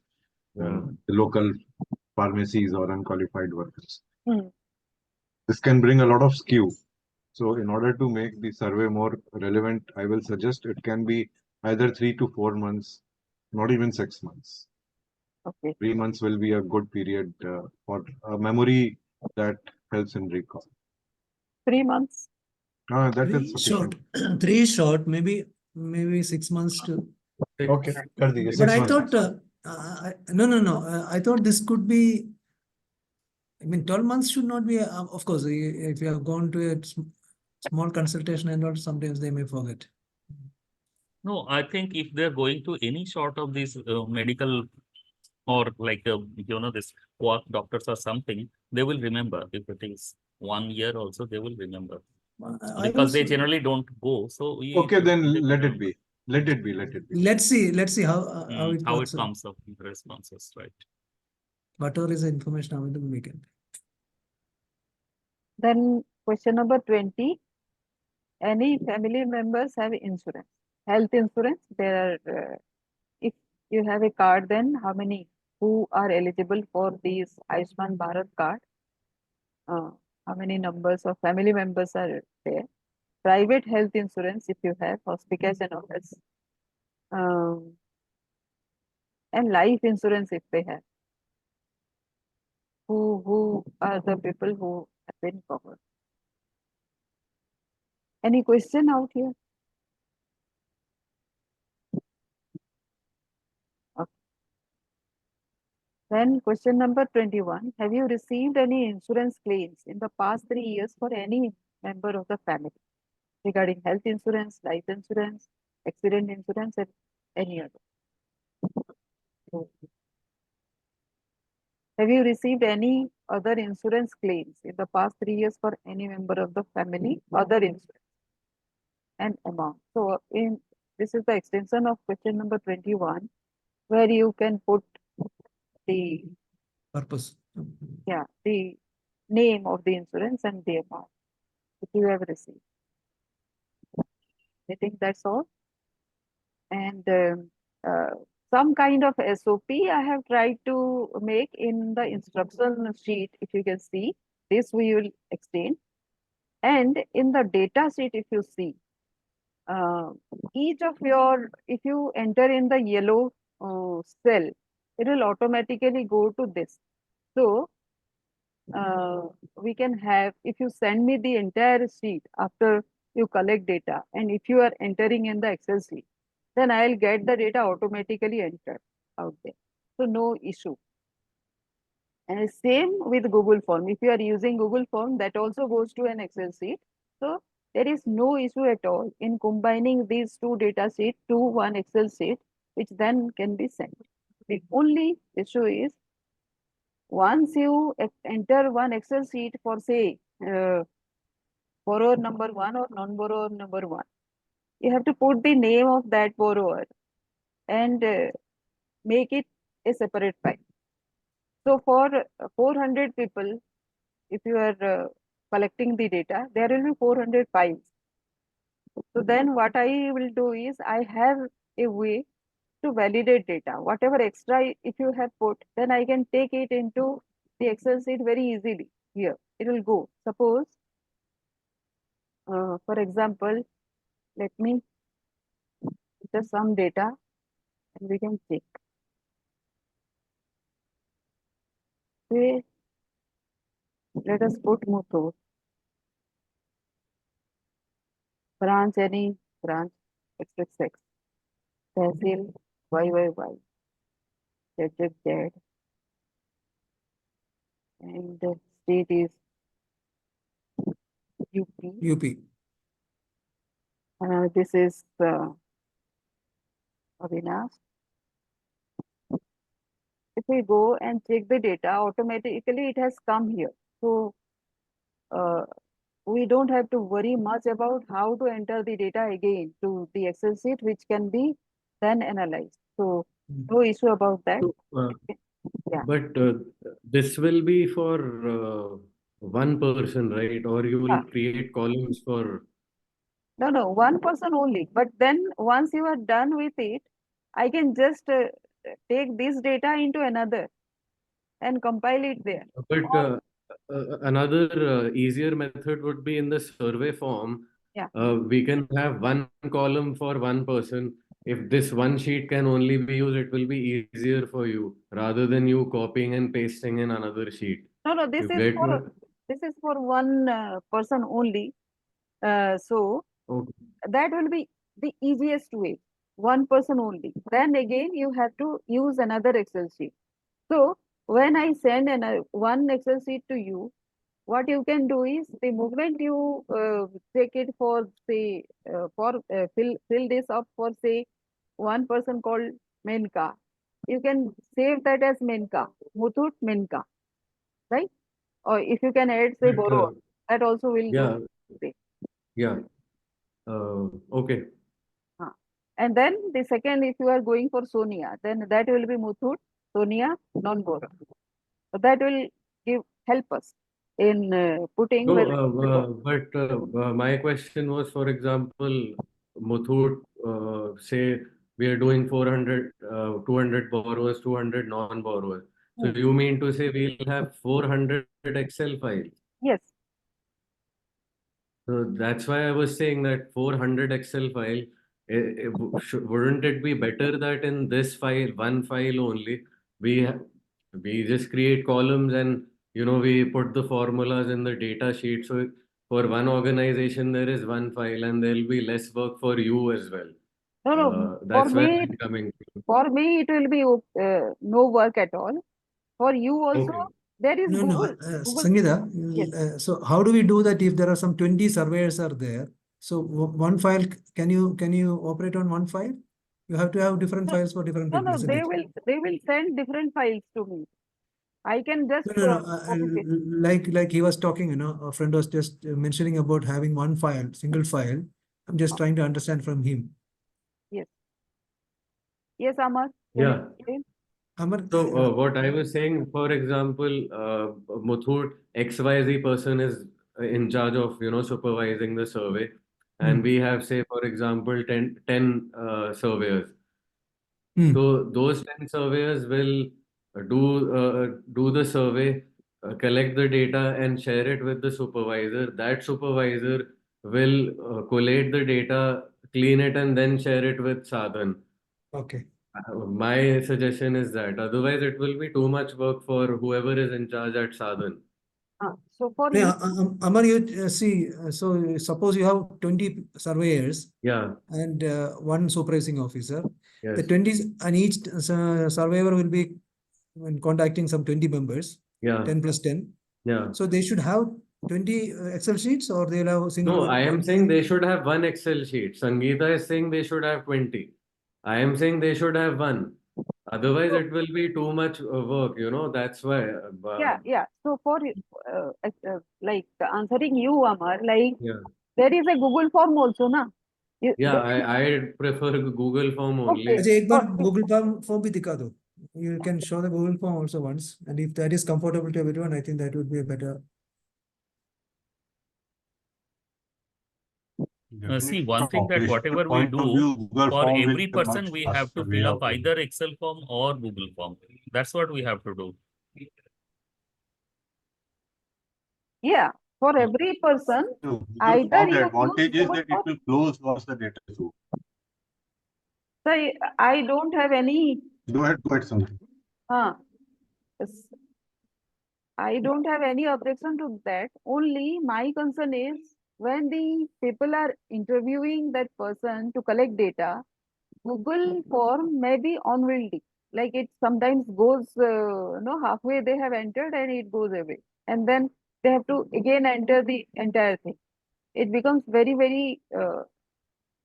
the local pharmacies or unqualified workers. This can bring a lot of skew. So in order to make the survey more relevant, I will suggest it can be either 3 to 4 months, not even 6 months. Okay. 3 months will be a good period for memory that helps in recall. 3 months. That Three is sufficient. short, three short, maybe 6 months to. Okay, kar dijiye, But 6 I months. thought, no. I thought this could be. I mean, 12 months should not be. Of course, if you have gone to a small consultation and all, sometimes they may forget. No, I think if they're going to any sort of these medical or like this quack doctors or something, they will remember. If it is 1 year also, they will remember I because they was- generally don't go. So Okay, then they let it remember. be. Let it be. Let it be. Let's see how it How works it out. comes up in the responses, right? Whatever is the information available, we can. Then question number 20. Any family members have insurance? Health insurance. There are, if you have a card, then how many who are eligible for these Ayushman Bharat card? How many numbers of family members are there? Private health insurance, if you have, hospital and office. And life insurance, if they have. Who are the people who have been covered? Any question out here? Okay. Then question number 21. Have you received any insurance claims in the past 3 years for any member of the family regarding health insurance, life insurance, accident insurance, and any other? Have you received any other insurance claims in the past 3 years for any member of the family, other insurance and amount? So this is the extension of question number 21, where you can put the Purpose. the name of the insurance and the amount if you have received. I think that's all. And some kind of SOP I have tried to make in the instruction sheet. If you can see, this we will extend. And in the data sheet, if you see, each of your, if you enter in the yellow cell, it will automatically go to this. So we can have, if you send me the entire sheet after you collect data, and if you are entering in the Excel sheet, then I'll get the data automatically entered out there. So no issue. And same with Google Form. If you are using Google Form, that also goes to an Excel sheet. So there is no issue at all in combining these two data sheets to one Excel sheet, which then can be sent. The only issue is once you enter one Excel sheet for say borrower number 1 or non-borrower number 1, you have to put the name of that borrower and make it a separate file. So for 400 people, if you are collecting the data, there will be 400 files. So then what I will do is I have a way to validate data. Whatever extra if you have put, then I can take it into the Excel sheet very easily. Here, it will go. Suppose, for example, let me enter some data and we can check. Say, let us put Muthoot. Branch any branch XXX. Tehsil YYY. ZZZ. And the state is UP. UP. This is Avinash. If we go and check the data, automatically it has come here. So we don't have to worry much about how to enter the data again to the Excel sheet, which can be then analyzed. So no issue about that. So, Yeah. but this will be for one person, right? Or you will Yeah. create columns for. No, one person only. But then once you are done with it, I can just take this data into another and compile it there. But another easier method would be in the survey form. Yeah. We can have one column for one person, if this one sheet can only be used, it will be easier for you rather than you copying and pasting in another sheet. No, this You is get for what? one person only. So Okay. that will be the easiest way. One person only. Then again, you have to use another Excel sheet. So when I send one Excel sheet to you, what you can do is the moment you take it for say fill this up for say one person called Menka, you can save that as Menka, Muthoot Menka, right? Or if you can add say But, borrower, that also will yeah, do. yeah. Okay. And then the second, if you are going for Sonia, then that will be Muthoot, Sonia, non-borrower. So that will help us in putting No, whether my question was, for example, Muthoot, say we are doing 400, 200 borrowers, 200 non-borrowers. So Hmm. you mean to say we'll have 400 Excel files? yes. So that's why I was saying that 400 Excel file, wouldn't it be better that in this file, one file only, we just create columns and we put the formulas in the data sheet. So for one organization, there is one file and there'll be less work for you as well. No, That's where I'm coming to. for me it will be no work at all. For you also, Okay. there is No, Google. Sangeeta, Yes. so how do we do that if there are some 20 surveyors are there? So one file, can you operate on one file? You have to have different No, files for different people, isn't it? they will send different files to me. I can just No. copy paste. Like he was talking, a friend was just mentioning about having one file, single file. I'm just trying to understand from him. Yes. Yes, Amar. Can you Yeah. explain? Amar, So what I was saying, for example, Muthoot XYZ person is in charge of supervising the survey, and we have, say, for example, 10 surveyors. So those 10 surveyors will do the survey, collect the data, and share it with the supervisor. That supervisor will collate the data, clean it, and then share it with Sadhan. okay. My suggestion is that otherwise it will be too much work for whoever is in charge at Sadhan. So for Yeah, you, Amar, you see, so suppose you have 20 surveyors Yeah, and one supervising officer. The yes, 20 and each surveyor will be contacting some 20 members, yeah, 10 plus 10. yeah. So they should have 20 Excel sheets, or they'll have a single No, one. I am saying they should have one Excel sheet. Sangeeta is saying they should have 20. I am saying they should have one. Otherwise, it will be too much work, that's why. yeah. So for like answering you, Amar, like Yeah, there is a Google form also, na? yeah, I prefer Google form Okay. only. अच्छा एक बार Google form भी दिखा दो. You can show the Google form also once, and if that is comfortable to everyone, I think that would be a better. See, Definitely one from thing that operational whatever we point of do, view, Google for form will every be a person, much we have to faster way fill up of doing either Excel form or Google form. That's what we have to do. Yeah, for every person, it. So Google either form, the you use advantage is Google that it form. will close once the data is over. So I don't have any. Go ahead, something. Yes. I don't have any objection to that. Only my concern is when the people are interviewing that person to collect data, Google form may be unwieldy. Like it sometimes goes, halfway they have entered and it goes away. And then they have to again enter the entire thing. It becomes very, very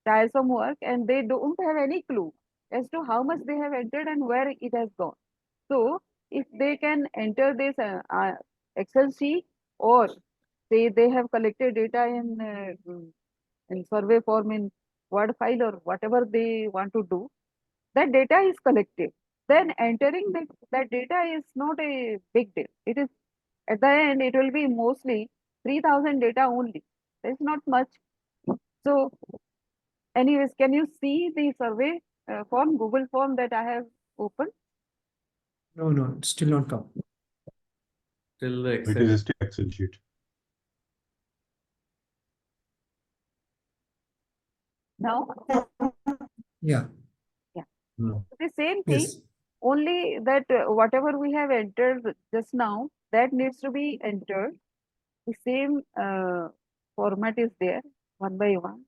tiresome work and they don't have any clue as to how much they have entered and where it has gone. So if they can enter this Excel sheet or say they have collected data in survey form in Word file or whatever they want to do, that data is collected. Then entering that data is not a big deal. It is at the end it will be mostly 3,000 data only. It's not much. So anyways, can you see the survey form, Google form that I have opened? No, it's still not come. Till the It Excel. is still Excel sheet. Now? Yeah. The same thing, Yes. only that whatever we have entered just now, that needs to be entered. The same format is there, one by one.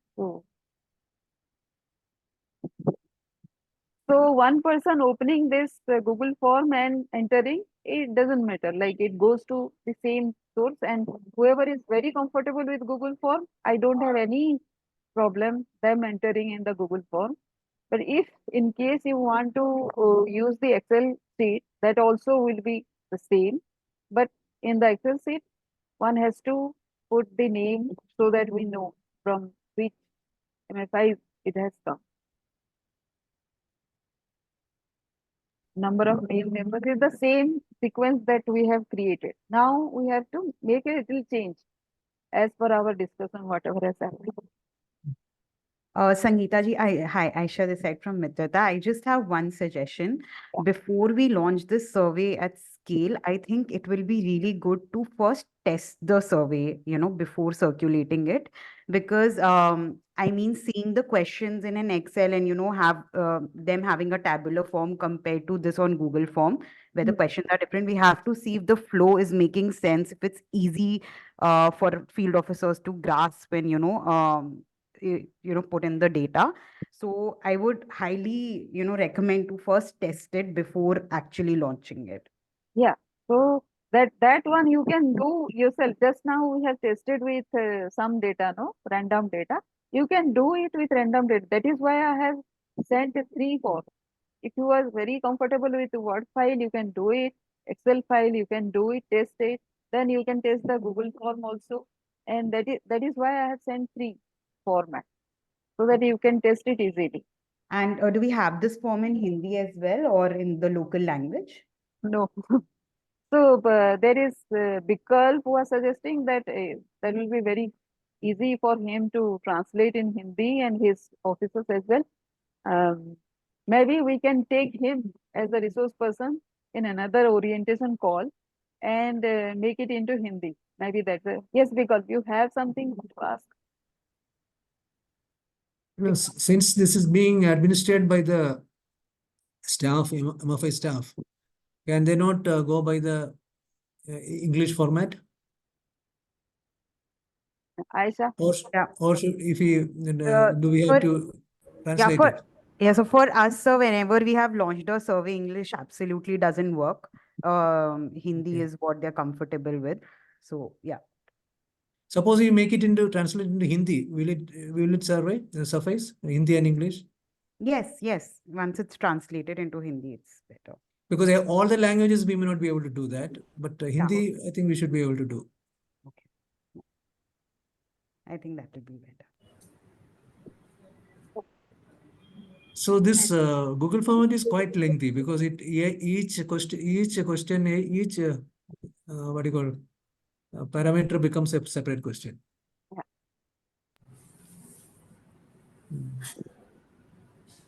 So one person opening this Google form and entering, it doesn't matter. Like it goes to the same source, and whoever is very comfortable with Google form, I don't have any problem them entering in the Google form. But if in case you want to use the Excel sheet, that also will be the same. But in the Excel sheet, one has to put the name so that we know from which MFI it has come. Number of mail members is the same sequence that we have created. Now we have to make a little change as per our discussion, whatever has happened. Sangeeta ji, hi, Aisha this side from Mitrata. I just have one suggestion. Before we launch this survey at scale, I think it will be really good to first test the survey, before circulating it. Because, I mean, seeing the questions in an Excel and, have them having a tabular form compared to this on Google form, where the questions are different, we have to see if the flow is making sense, if it's easy for field officers to grasp and, put in the data. So I would highly recommend to first test it before actually launching it. Yeah, so that one you can do yourself. Just now we have tested with some data, no, random data. You can do it with random data. That is why I have sent 3 forms. If you are very comfortable with Word file, you can do it. Excel file, you can do it, test it. Then you can test the Google form also. And that is why I have sent 3 formats, so that you can test it easily. And do we have this form in Hindi as well or in the local language? No. So there is Bikal who was suggesting that that will be very easy for him to translate in Hindi and his officers as well. Maybe we can take him as a resource person in another orientation call and make it into Hindi. Maybe that's yes, because you have something to ask. Since this is being administered by the staff, MFI staff, can they not go by the English format? Aisha? Or, Yeah. or if we do we have for- to Yeah, translate it? so for us, whenever we have launched a survey, English absolutely doesn't work. Hindi Okay. is what they're comfortable with. So yeah. Suppose you make it into translate into Hindi, will it suffice Hindi and English? Yes. Once it's translated into Hindi, it's better. Because all the languages we may not be able to do that, but Hindi I think we should be able to do. Okay. I think that would be better. So this Google format is quite lengthy because each question, what do you call parameter becomes a separate question.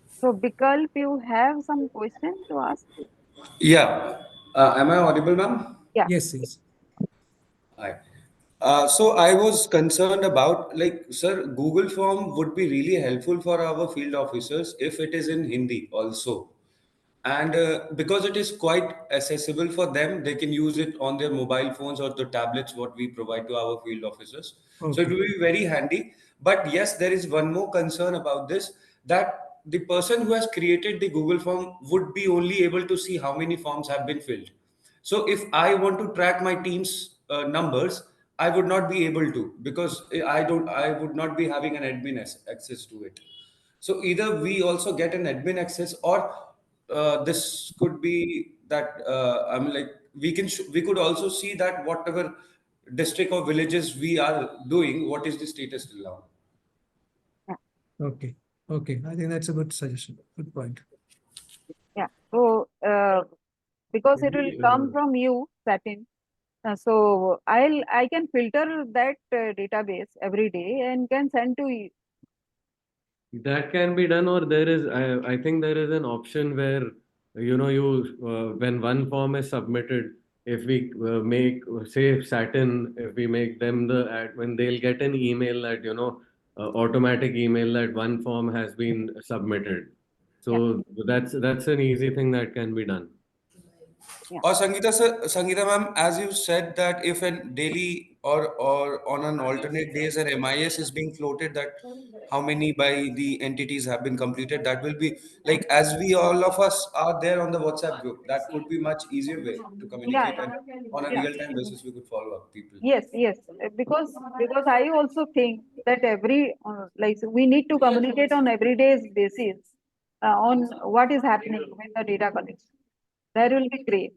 So Bikal, you have some question to ask? Yeah. Am I audible, ma'am? Yeah. Yes. Hi. So I was concerned about, like, sir, Google Form would be really helpful for our field officers if it is in Hindi also. And because it is quite accessible for them, they can use it on their mobile phones or the tablets, what we provide to our field officers. So it Okay. will be very handy. But yes, there is one more concern about this, that the person who has created the Google form would be only able to see how many forms have been filled. So if I want to track my team's numbers, I would not be able to, because I would not be having an admin access to it. So either we also get an admin access, or this could be that I mean, like, we could also see that whatever district or villages we are doing, what is the status till now. Okay. I think that's a good suggestion. Good point. Yeah. So because it will come from you, Satin. So I can filter that database every day and can send to you. That can be done, or there is, I think there is an option where, when one form is submitted, if we make, say, Satin, if we make them when they'll get an email that, automatic email that one form has been submitted. So that's an easy thing that can be done. Or Sangeeta sir, Sangeeta ma'am, as you said that if a daily or on an alternate days an MIS is being floated, that how many by the entities have been completed, that will be like as we all of us are there on the WhatsApp group, that could be much easier way to communicate, and on a Yeah. real time basis we could follow up people. Yes, because I also think that every like we need to communicate on everyday's basis on what is happening with the data collection. That will be great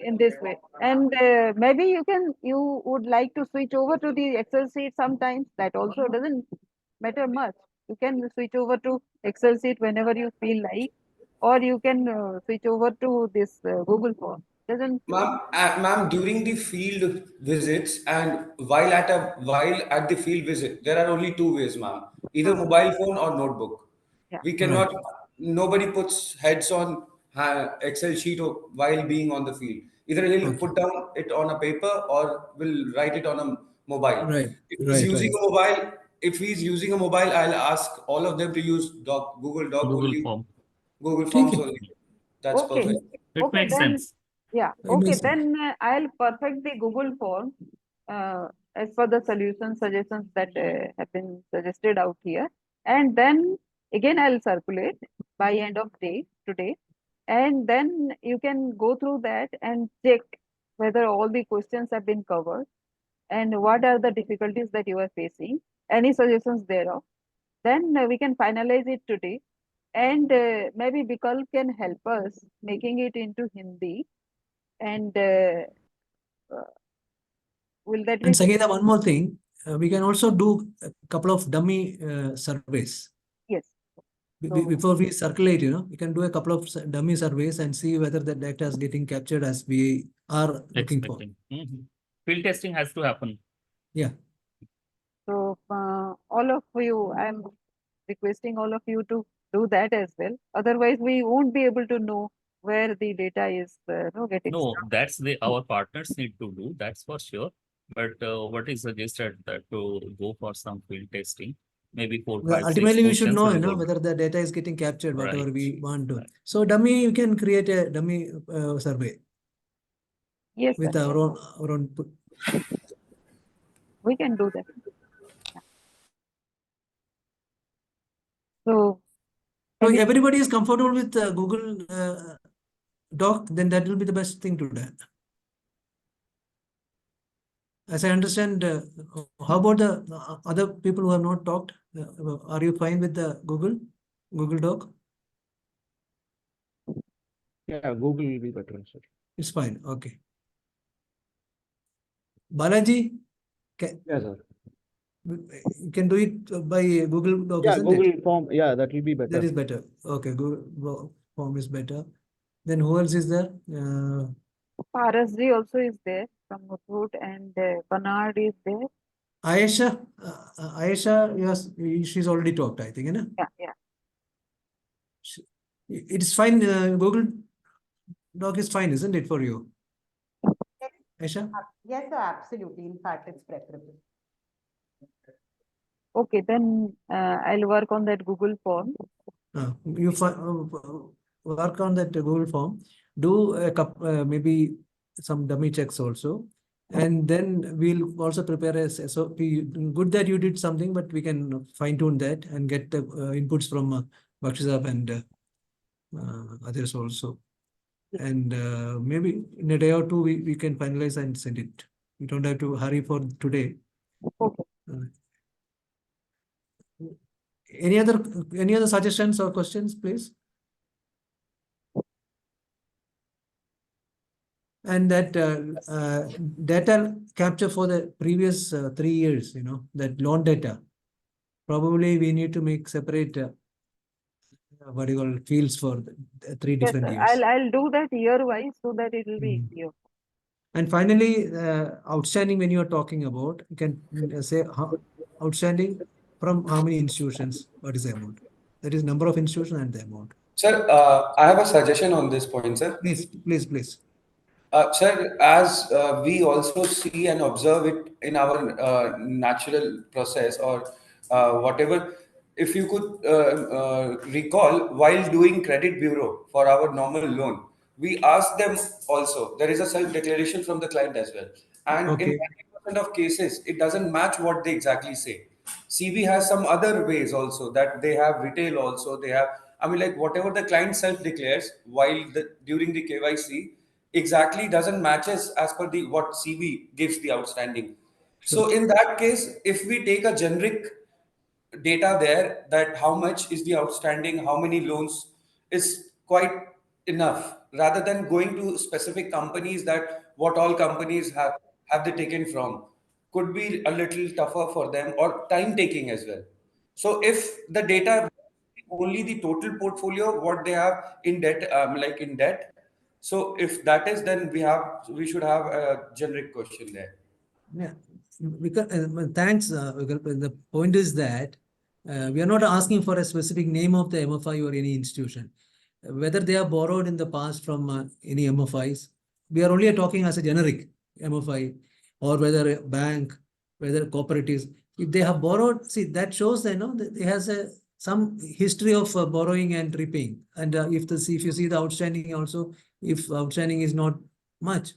in this way. And maybe you would like to switch over to the Excel sheet sometimes. That also doesn't matter much. You can switch over to Excel sheet whenever you feel like, or you can switch over to this Google form. Doesn't Ma'am, during the field visits and while at the field visit, there are only two ways, ma'am. Either mobile phone or notebook. Yeah. We cannot. Nobody puts heads on Excel sheet while being on the field. Either he'll put down it on a paper or will write it on a mobile. Right, If he's right, using right. a mobile, I'll ask all of them to use Google Doc Google only, form. Google Forms Okay. only. That's Okay. perfect. It Okay, makes then sense. yeah. It Okay, makes sense. then I'll perfect the Google form as per the solution suggestions that have been suggested out here, and then again I'll circulate by end of day today, and then you can go through that and check whether all the questions have been covered and what are the difficulties that you are facing, any suggestions thereof. Then we can finalize it today, and maybe Bikal can help us making it into Hindi, and will that And be Sangeeta, one more thing. We can also do a couple of dummy surveys. yes? So Before we circulate, we can do a couple of dummy surveys and see whether the data is getting captured as we are looking for. Expecting. Field testing has to happen. Yeah. so all of you, I'm requesting all of you to do that as well. Otherwise, we won't be able to know where the data is getting No, stuck. that's our partners need to do, that's for sure. But what is suggested that to go for some field testing, maybe 4, Well, 5, 6 ultimately, we should questions know, will go. whether the data is getting captured, whatever Right. we want to. Right. So dummy, you can create a dummy survey Yes, with sir. our own. We can do that. So So any- everybody is comfortable with Google Doc, then that will be the best thing to do. As I understand, how about the other people who have not talked? Are you fine with the Google Doc? Yeah, Google will be better, sir. It's fine. Okay. Balaji, Yeah, sir. you can do it by Google Doc, Yeah, isn't Google it? Form. Yeah, that will be better. That is better. Okay, Google Form is better. Then who else is there? Parasji also is there from Muthoot, and Bernard is there. Ayesha, yes, she's already talked, I think, you know? Yeah. It's fine. Google Doc is fine, isn't it, for you? Aisha? Yes, sir, absolutely. In fact, it's preferable. Okay, then I'll work on that Google form. You work on that Google form. Do a couple, maybe some dummy checks also, and then we'll also prepare a SOP. Good that you did something, but we can fine tune that and get the inputs from Bakshizab and others also. And maybe in a day or two we can finalize and send it. We don't have to hurry for today. Okay. Any other suggestions or questions, please? And that data capture for the previous 3 years, that loan data, probably we need to make separate what you call fields for the 3 Yes, different sir. years. I'll do that year wise so that it will be easier. And finally, outstanding, when you are talking about, you can say outstanding from how many institutions, what is the amount? That is number of institutions and the amount. Sir, I have a suggestion on this point, sir. Please. Sir, as we also see and observe it in our natural process or whatever, if you could recall, while doing credit bureau for our normal loan, we asked them also, there is a self-declaration from the client as well. And in Okay. 90% of cases, it doesn't match what they exactly say. CB has some other ways also, that they have retail also, they have, I mean, like whatever the client self-declares while during the KYC exactly doesn't matches as per the what CB gives the outstanding. Sure. So in that case, if we take a generic data there, that how much is the outstanding, how many loans, is quite enough, rather than going to specific companies, that what all companies have they taken from, could be a little tougher for them or time taking as well. So if the data only the total portfolio what they have in debt, like in debt, so if that is, then we should have a generic question there. Yeah, thanks, Vikalp. The point is that we are not asking for a specific name of the MFI or any institution. Whether they are borrowed in the past from any MFIs, we are only talking as a generic MFI, or whether a bank, whether cooperatives. If they have borrowed, see, that shows that, that it has some history of borrowing and repaying. And if you see the outstanding also, if outstanding is not much,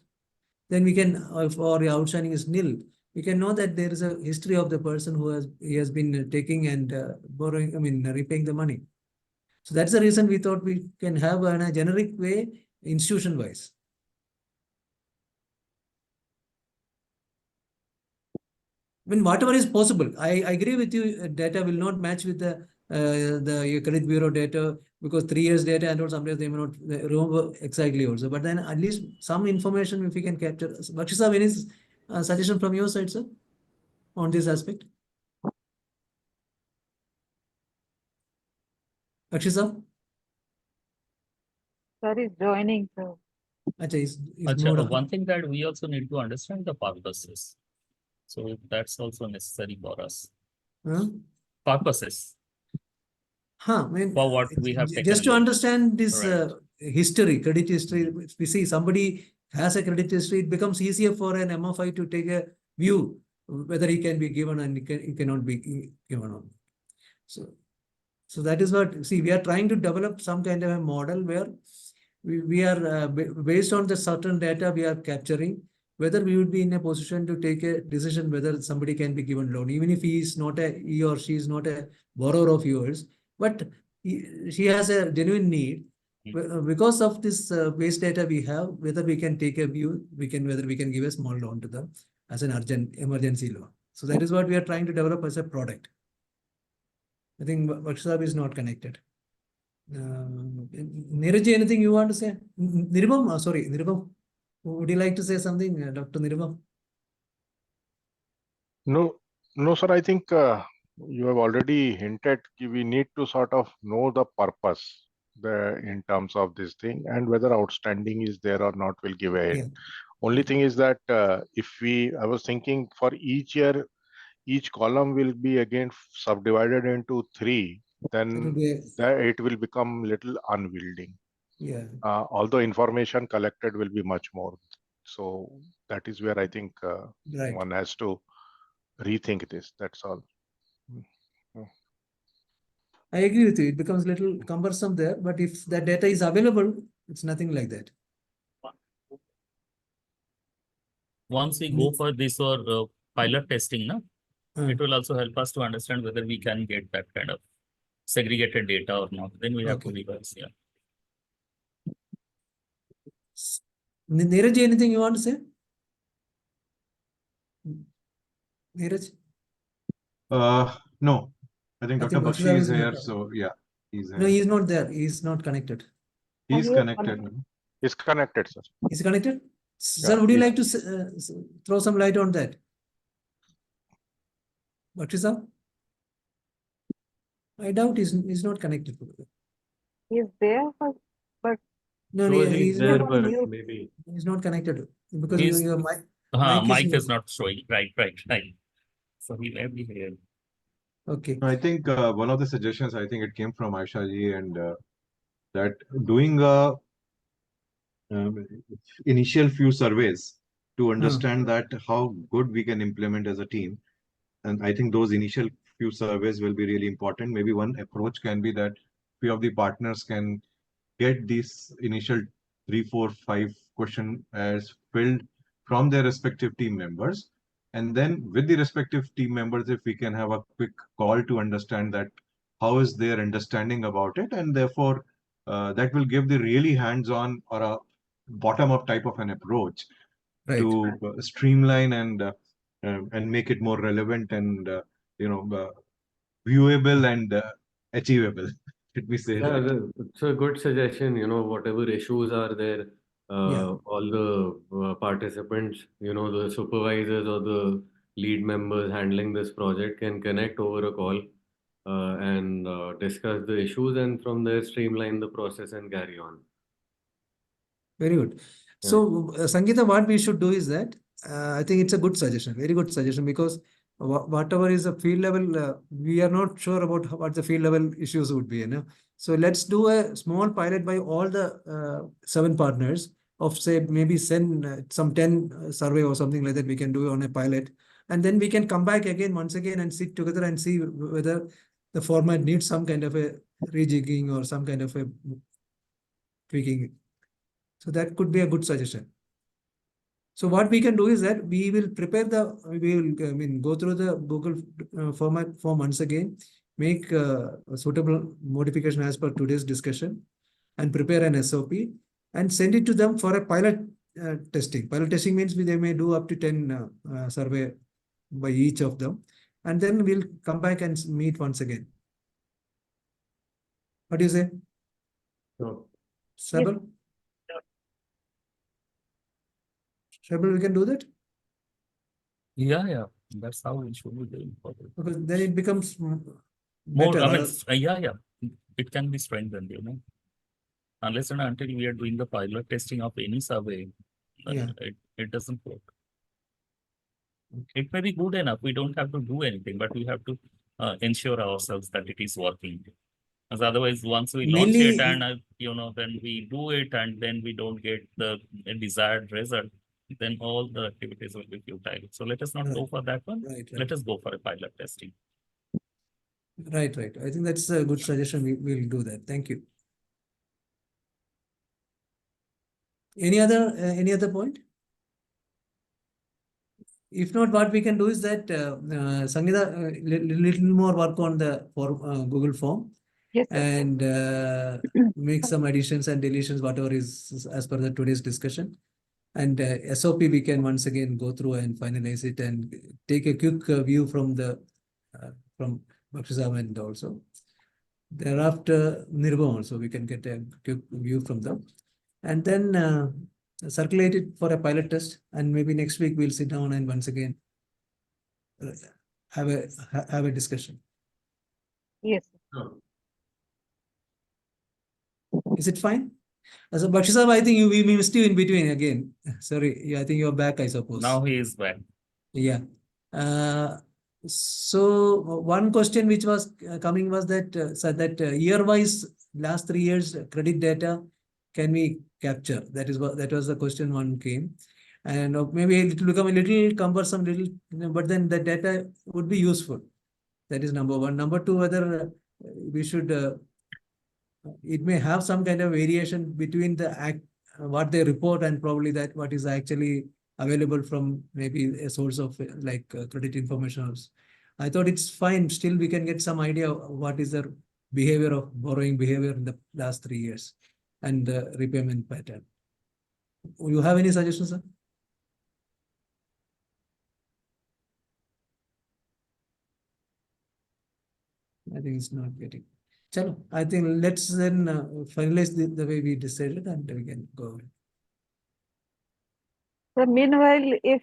then we can, if our outstanding is nil, we can know that there is a history of the person who has been taking and borrowing, I mean, repaying the money. So that's the reason we thought we can have in a generic way, institution wise. I mean, whatever is possible. I agree with you. Data will not match with the credit bureau data, because 3 years data, and sometimes they may not remember exactly also. But then at least some information if we can capture. Bakshi, any suggestion from your side, sir, on this aspect? Bakshi, Sir is joining, sir. he's Acha, moved on. one thing that we also need to understand the purposes. So that's also necessary for us. Huh? Purposes I mean, for what we have taken. just to understand this Right. history, credit history. If we see somebody has a credit history, it becomes easier for an MFI to take a view whether he can be given and he cannot be given on. So that is what, see, we are trying to develop some kind of a model where we are based on the certain data we are capturing, whether we would be in a position to take a decision whether somebody can be given loan, even if he or she is not a borrower of yours, but she has a genuine need. Because of this base data we have, whether we can take a view, whether we can give a small loan to them as an urgent emergency loan. So that is what we are trying to develop as a product. I think Bakshi is not connected. Neeraj, anything you want to say? Nirubam, sorry, Nirubam. Would you like to say something, Dr. Nirubam? No, sir. I think you have already hinted we need to sort of know the purpose in terms of this thing, and whether outstanding is there or not will give a hint. Only thing is that I was thinking for each year, each column will be again subdivided into 3, then it will become little unwielding. Yeah. Although information collected will be much more. So that is where I think one has to rethink this. That's all. I agree with you. It becomes a little cumbersome there, but if that data is available, it's nothing like that. Once we go for this or pilot testing, it will also help us to understand whether we can get that kind of segregated data or not. Then we have to revise. Yeah. Neeraj, anything you want to say? Neeraj? No. I think Dr. Bakshi is here, so yeah. No, he's not there. He's not connected. He's connected. He's connected, sir. Is connected? Sir, would you like to throw some light on that? Bakshi sir? I doubt he's not connected. He's there, but no, he's there, not, but maybe he's not connected because your mic is not showing. Right. So he may be here. Okay. I think one of the suggestions, I think it came from Aisha ji, and that doing initial few surveys to understand that how good we can implement as a team, and I think those initial few surveys will be really important. Maybe one approach can be that few of the partners can get these initial 3, 4, 5 questionnaires filled from their respective team members. And then with the respective team members, if we can have a quick call to understand that how is their understanding about it, and therefore that will give the really hands-on or a bottom-up type of an approach Right. to streamline and make it more relevant and viewable and achievable. Let me say Yeah, that. it's a good suggestion, whatever issues are there, Yeah. all the participants, the supervisors or the lead members handling this project can connect over a call and discuss the issues, and from there streamline the process and carry on. Very good. Yeah. So, Sangeeta, what we should do is that I think it's a good suggestion, very good suggestion, because whatever is the field level, we are not sure about what the field level issues would be. So let's do a small pilot by all the 7 partners of, say, maybe send some 10 survey or something like that we can do on a pilot. And then we can come back again, once again, and sit together and see whether the format needs some kind of a rejigging or some kind of a tweaking. So that could be a good suggestion. So what we can do is that we will prepare go through the Google format form once again, make a suitable modification as per today's discussion, and prepare an SOP and send it to them for a pilot testing. Pilot testing means they may do up to 10 survey by each of them, and then we'll come back and meet once again. What do you say? Sure. Sabal? Shabal, we can do that? Yeah, that's how we should be doing for it. Because then it becomes More, better. I mean, yeah, it can be strengthened, unless and until we are doing the pilot testing of any survey, Yeah. it doesn't work. It may be good enough, we don't have to do anything, but we have to ensure ourselves that it is working. As otherwise, once we launch Mainly- it and then we do it and then we don't get the desired result, then all the activities will be futile. So let us not go for that one. Right. Let us go for a pilot testing. Right. I think that's a good suggestion. We'll do that. Thank you. Any other point? If not, what we can do is that Sangeeta, little more work on the Google form. Yes, sir. And make some additions and deletions, whatever is as per the today's discussion. And SOP we can once again go through and finalize it and take a quick view from Bakshisa and also. Thereafter, Nirva also we can get a quick view from them. And then circulate it for a pilot test, and maybe next week we'll sit down and once again have a discussion. Yes. Sure. Is it fine? So Bakshisa, I think we missed you in between again. Sorry, I think you're back, I suppose. Now he is back. Yeah. So one question which was coming was that said that year-wise last 3 years credit data can we capture? That was the question one came, and maybe it will become a little cumbersome, but then the data would be useful. That is number one. Number two, whether we should. It may have some kind of variation between the what they report and probably that what is actually available from maybe a source of like credit information. I thought it's fine. Still, we can get some idea of what is the behavior of borrowing behavior in the last 3 years and the repayment pattern. You have any suggestions, sir? I think it's not getting. Chalo, I think let's then finalize the way we decided and we can go ahead. So meanwhile, if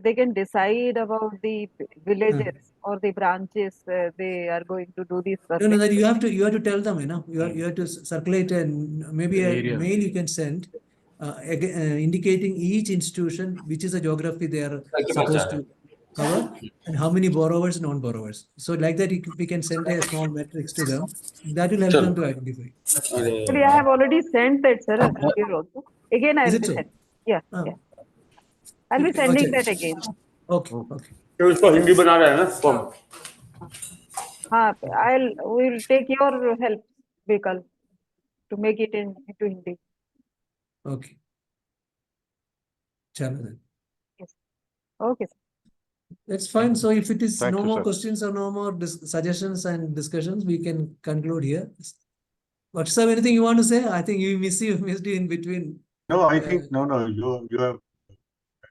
they can decide about the villages or the branches they are going to do this No, survey. that you have to tell them, you have to circulate and maybe a Area. mail you can send indicating each institution which is a geography they are supposed to cover and how many borrowers, non-borrowers. So like that we can send a small matrix to them. That will help them to identify. Actually, I have already sent that, sir, earlier also. Again, I Is will it be so? sending. Yeah. Ah. I'll be sending Okay. that again. Okay. तो उसको हिंदी बना रहे हैं ना form. हाँ, we'll take your help, Bikal, to make it into Hindi. Okay. Chalo then. Yes. Okay, sir. That's fine. So if it is Thank no you, more sir. questions or no more suggestions and discussions, we can conclude here. What's up? Anything you want to say? I think you missed you in between. No, I think no. You have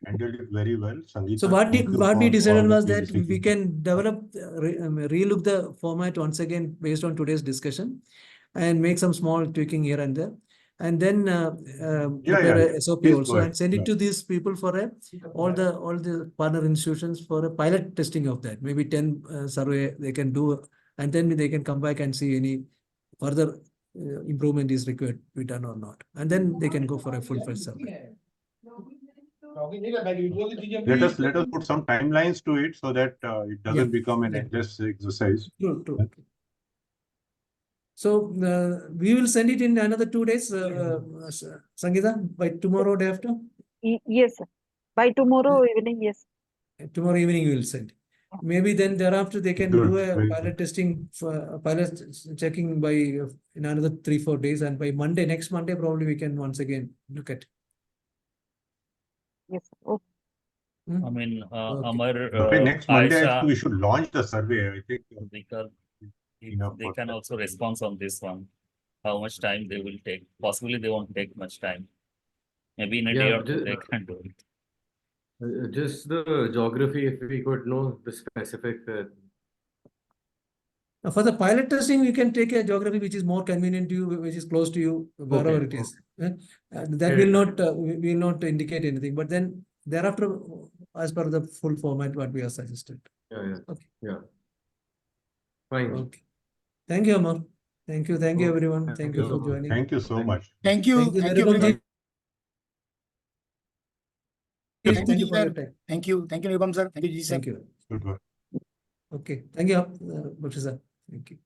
handled it very well, Sangeeta. So what Thank you we for decided all the was that we clarification. can develop, relook the format once again based on today's discussion, and make some small tweaking here and there, and then prepare yeah. a SOP Please also go ahead. and send it Yeah. to these people for all the partner institutions for a pilot testing of that. Maybe 10 survey they can do, and then they can come back and see any further improvement is required to be done or not, and then they can go for a full-fledged survey. Let us put some timelines to it so that it doesn't become an endless exercise. True. So we will send it in another 2 days, Sangeeta, by tomorrow day after. Yes, sir. By tomorrow evening, yes. Tomorrow evening we will send. Maybe then thereafter they can Good, do a very pilot good. testing for pilot checking by in another 3-4 days, and by next Monday probably we can once again look at. Yes. Okay. I mean, Okay. Amar, Next Monday, I think Aisha, we should launch the survey. I think because if enough they for can that. also respond on this one, how much time they will take. Possibly they won't take much time. Maybe in a day Yeah, or two they can do it. just the geography, if we could know the specific. For the pilot testing, we can take a geography which is more convenient to you, which is close to you, wherever Okay, it is. okay. That will not will not indicate anything. But then thereafter, as per the full format, what we have suggested. Yeah. Okay. Yeah. Fine. Okay. Thank you, Amar. Thank you Okay. everyone. Thank you for so joining. Thank you so much. Thank you. Thank you, Thank you, Nirupam ji. Thank Thank you, you for your sir. time. Thank you. Thank you, Nirupam sir. Thank you, G sir. Thank you. Goodbye. Okay. Thank you, Bakshi sir. Thank you.